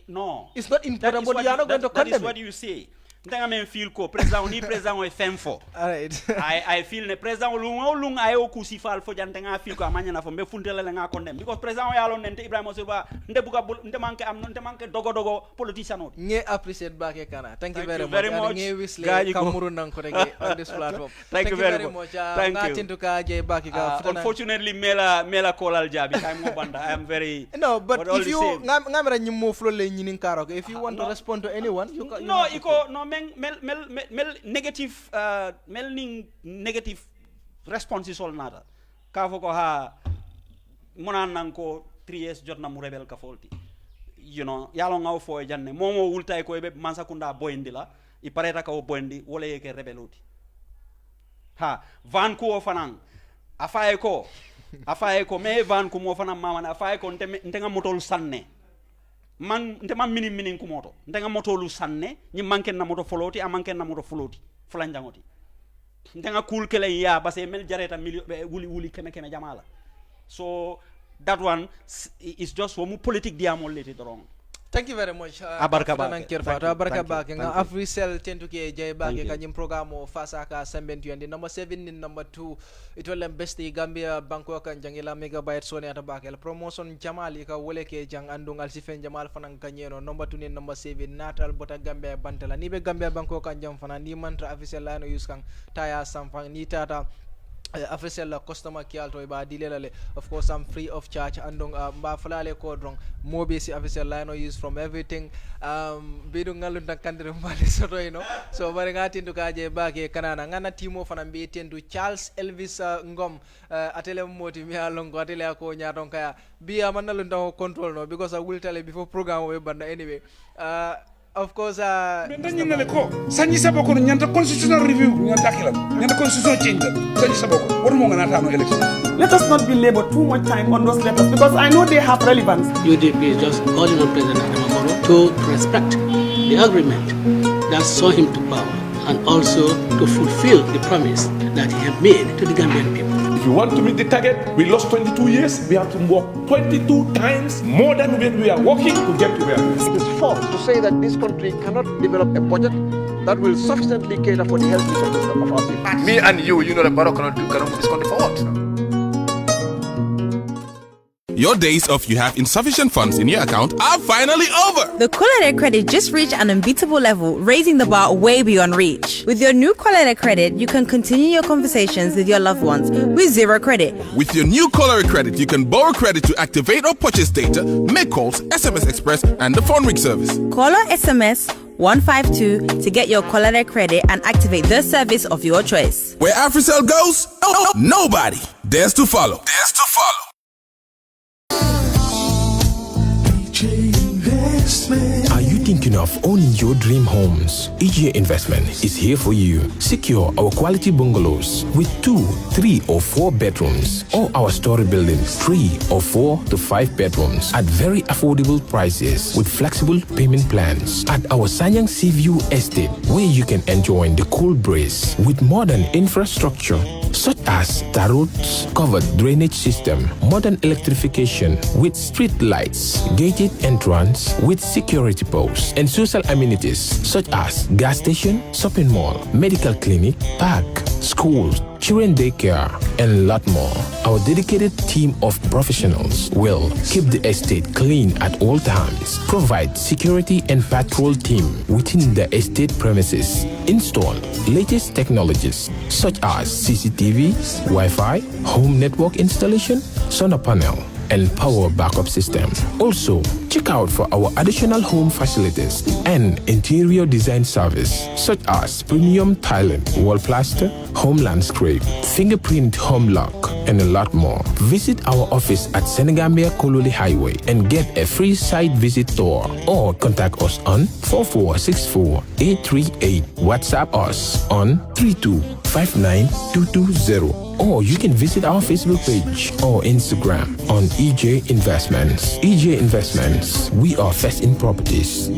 no
it's not important but you are not going to condemn
that is what you say ndenga men feel ko president ni president o femfo
all right
I feel ne president lung ayo ku sifal fo jante nga feel ko amanya na fo be funtele la nga condemn because president o yalo nente Ebrima Sorrie ba nde buka nde manke am nde manke dogo politician o
nge appreciate baake kana thank you
very much
nge wisle kamuru nan ko rege on this platform
thank you very much
ngatintu ka je baake ka
unfortunately mela kolal jabi kay mo banda I am very
no but if you ngamera nyimo flo le nyinin karo if you want to respond to anyone you can
no iko no mel negative negative responses all nada ka foko ha monan nan ko 3 years jotna mu rebel ka folti you know yalo ngaw fo janne momo wultay ko be mansakunda boyndi la I pareta ka o boyndi wala yeke rebeloti ha van ko fanan afaye ko me van ko mo fanan mama afaye ko ntenga motol sanne man ndema minin ku moto ndenga moto lu sanne ni manken na moto foloti a manken na moto foloti fulanjangoti ndenga cool kele ya base mel jareta wuli keme jamala so that one is just womu politic diamol leti dorong
thank you very much
abarka ba
abarka ba nga afrisel tentu ke jay ba ke kanyim programme fasa ka sembentu yandi number 7 ni number 2 it will best Gambia banko kan jangila megabyte soni ata ba ke promotion jamali ka wole ke jang andungal sifen jamal fanan kanyeno number 2 ni number 7 natal bota Gambia bantala ni be Gambia banko kan jam fanan ni mantra official lano use kan taya samfang ni tata official customer care to ba dilele of course I'm free of charge andong mba fulale ko drong mobi si official line use from everything bidu ngalu tan kandire mbali soto ino so bari ngati ndu kaje baake kanana ngana timo fana be tendu Charles Elvis Ngom atele moti mi alongo atele ko nyaton kaya biya manalu ndaw control no because I will tell you before program we banda anyway of course
ndanyinale ko sanyi saboko nyanta constitutional review nyanta kila nyanta constitution change sanyi saboko wodu mo ngana tano election
let us not be labor too much time on those letters because I know they have relevance
UDP is just calling on President Adama to respect the agreement that saw him to power and also to fulfill the promise that he had made to the Gambian people.
If you want to meet the target, we lost 22 years. We have to work 22 times more than when we are working to get to where we are.
It is false to say that this country cannot develop a budget that will sufficiently cater for the health needs of our people.
Me and you know that Barrow cannot move this country forward.
Your days of you have insufficient funds in your account are finally over.
The Colorado credit just reached an unbeatable level, raising the bar way beyond reach. With your new Colorado credit, you can continue your conversations with your loved ones with zero credit.
With your new Colorado credit, you can borrow credit to activate or purchase data, make calls, SMS Express, and the phone ring service.
Call or SMS 152 to get your Colorado credit and activate the service of your choice.
Where AfriCell goes, nobody dares to follow.
Are you thinking of owning your dream homes? EJ Investment is here for you. Secure our quality bungalows with 2, 3 or 4 bedrooms, or our story buildings 3 or 4 to 5 bedrooms at very affordable prices with flexible payment plans at our Sanyang Seaview Estate, where you can enjoy the cool breeze with modern infrastructure such as tar roads, covered drainage system, modern electrification with street lights, gated entrance with security posts, and social amenities such as gas station, shopping mall, medical clinic, park, schools, children daycare, and a lot more. Our dedicated team of professionals will keep the estate clean at all times, provide security and patrol team within the estate premises, install latest technologies such as CCTV, Wi-Fi, home network installation, solar panel, and power backup system. Also, check out for our additional home facilities and interior design service such as premium tiling, wall plaster, home landscape, fingerprint home lock, and a lot more. Visit our office at Senegambia Kololi Highway and get a free site visit tour, or contact us on 4464-838. WhatsApp us on 3259220. Or you can visit our Facebook page or Instagram on EJ Investments. EJ Investments, we are first in properties.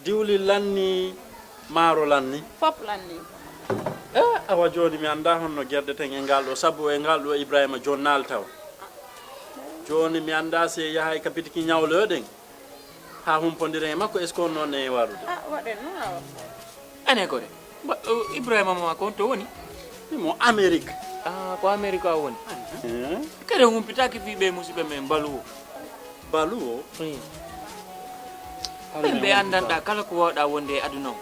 Diwli lanni maro lanni
fop lanni
awa joni mi anda honno gerdeten e ngal ɗo sabu e ngal ɗo Ebrima Journal taw joni mi anda se yahay kapitiki ñawloɗen ha humpodire e makko est ce que on noon e warude
waɗen noon awa ane kode Ebrima ma ko to woni
mo Amérique
ko Amérique a woni kadi humpitaki fiɓe musidɓe men baluwo
baluwo
ɓe andanɗa kala ko wawɗa wonde e aduna o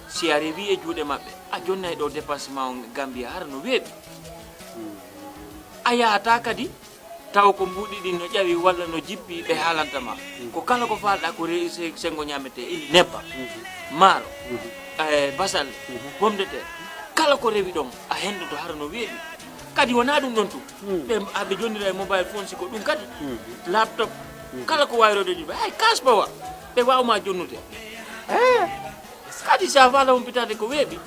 si a rewi e juuɗe maɓɓe a jonnay ɗo dépassement o Gambia hara no weeɓi a yahata kadi taw ko mbuɗi ɗi no ƴawi walla no jippi ɓe haalantama ko kala ko falɗa ko sengo ñamete ini nebba maaro basalle pomme de terre kala ko rewi ɗon a hendoto hara no weeɓi kadi wona ɗum ɗon tu ɓe jonnira e mobile phone siko ɗum kadi laptop kala ko wayrode ɗi hay kaspawa ɓe wawma jonnude kadi sa fala humpitade ko weeɓi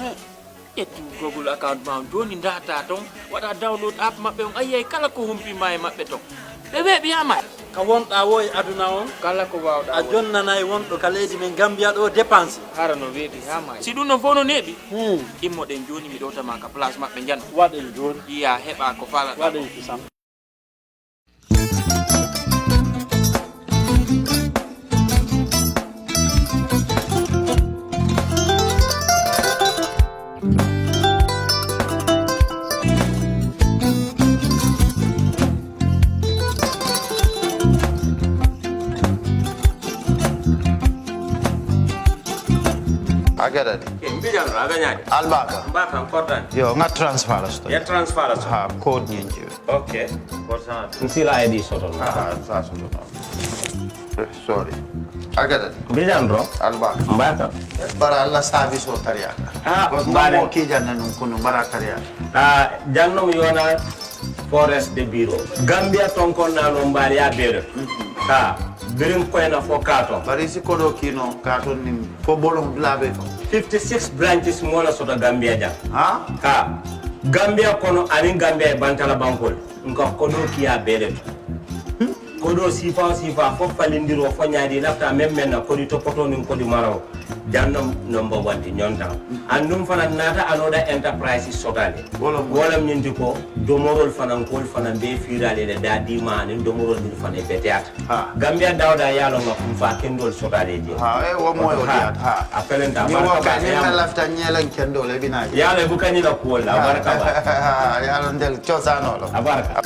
ƴettu Google account ma joni data ton waɗa download app maɓɓe on ayiyay kala ko humpima e maɓɓe ton ɓe weeɓi hama
ka wonɗa wo e aduna on
kala ko wawɗa
a jonnanayi wonɗo ka leydi men Gambia ɗo dépense
hara no weeɓi hama si ɗum non fof no neeɓi immoɗen joni mi ɗowtama ka place maɓɓe jan
waɗen joni
iya heɓa ko falaɗa
waɗen kisam
Agadadi.
Mbijan aganyade.
Albaka.
Mbaka important.
Yo, nga transfer sto.
Ya transfer sto.
Ha, code nyinji.
Okay. Korsa. Nsila ID soto.
Ah, sa soto. Sorry. Agadadi.
Mbijan bro.
Albaka.
Mbaka.
Bara alla service o tariaka.
Ah,
mbare. Mo ki janna nun kunu bara tariaka.
Janno yona forest de bureau. Gambia tonkon na no mbari ya bere. Birim koyna fo katon
bari si kodo kino katon ni fo bolong blabe to
56 branches mola sota Gambia jam Gambia kono ani Gambia bantala bankol nko kono kiya bele kodo sifa fo falindiro fo nyaadi lafta memmen na kodi to poto ni kodi maraw jannam number 1 di nyonta andum fana nata anoda enterprise sotale wala nyindi ko domorol fana kol fana be firale de dadi mani domorol ni fana be teat Gambia dawda yalo ngam fa kendol sotale je
wo moy o diat
apelenta
ni wo ka ni lafta nyelen kendol e bina
yalo bu kanila ko la baraka ba
yalo ndel ciosano lo
abaraka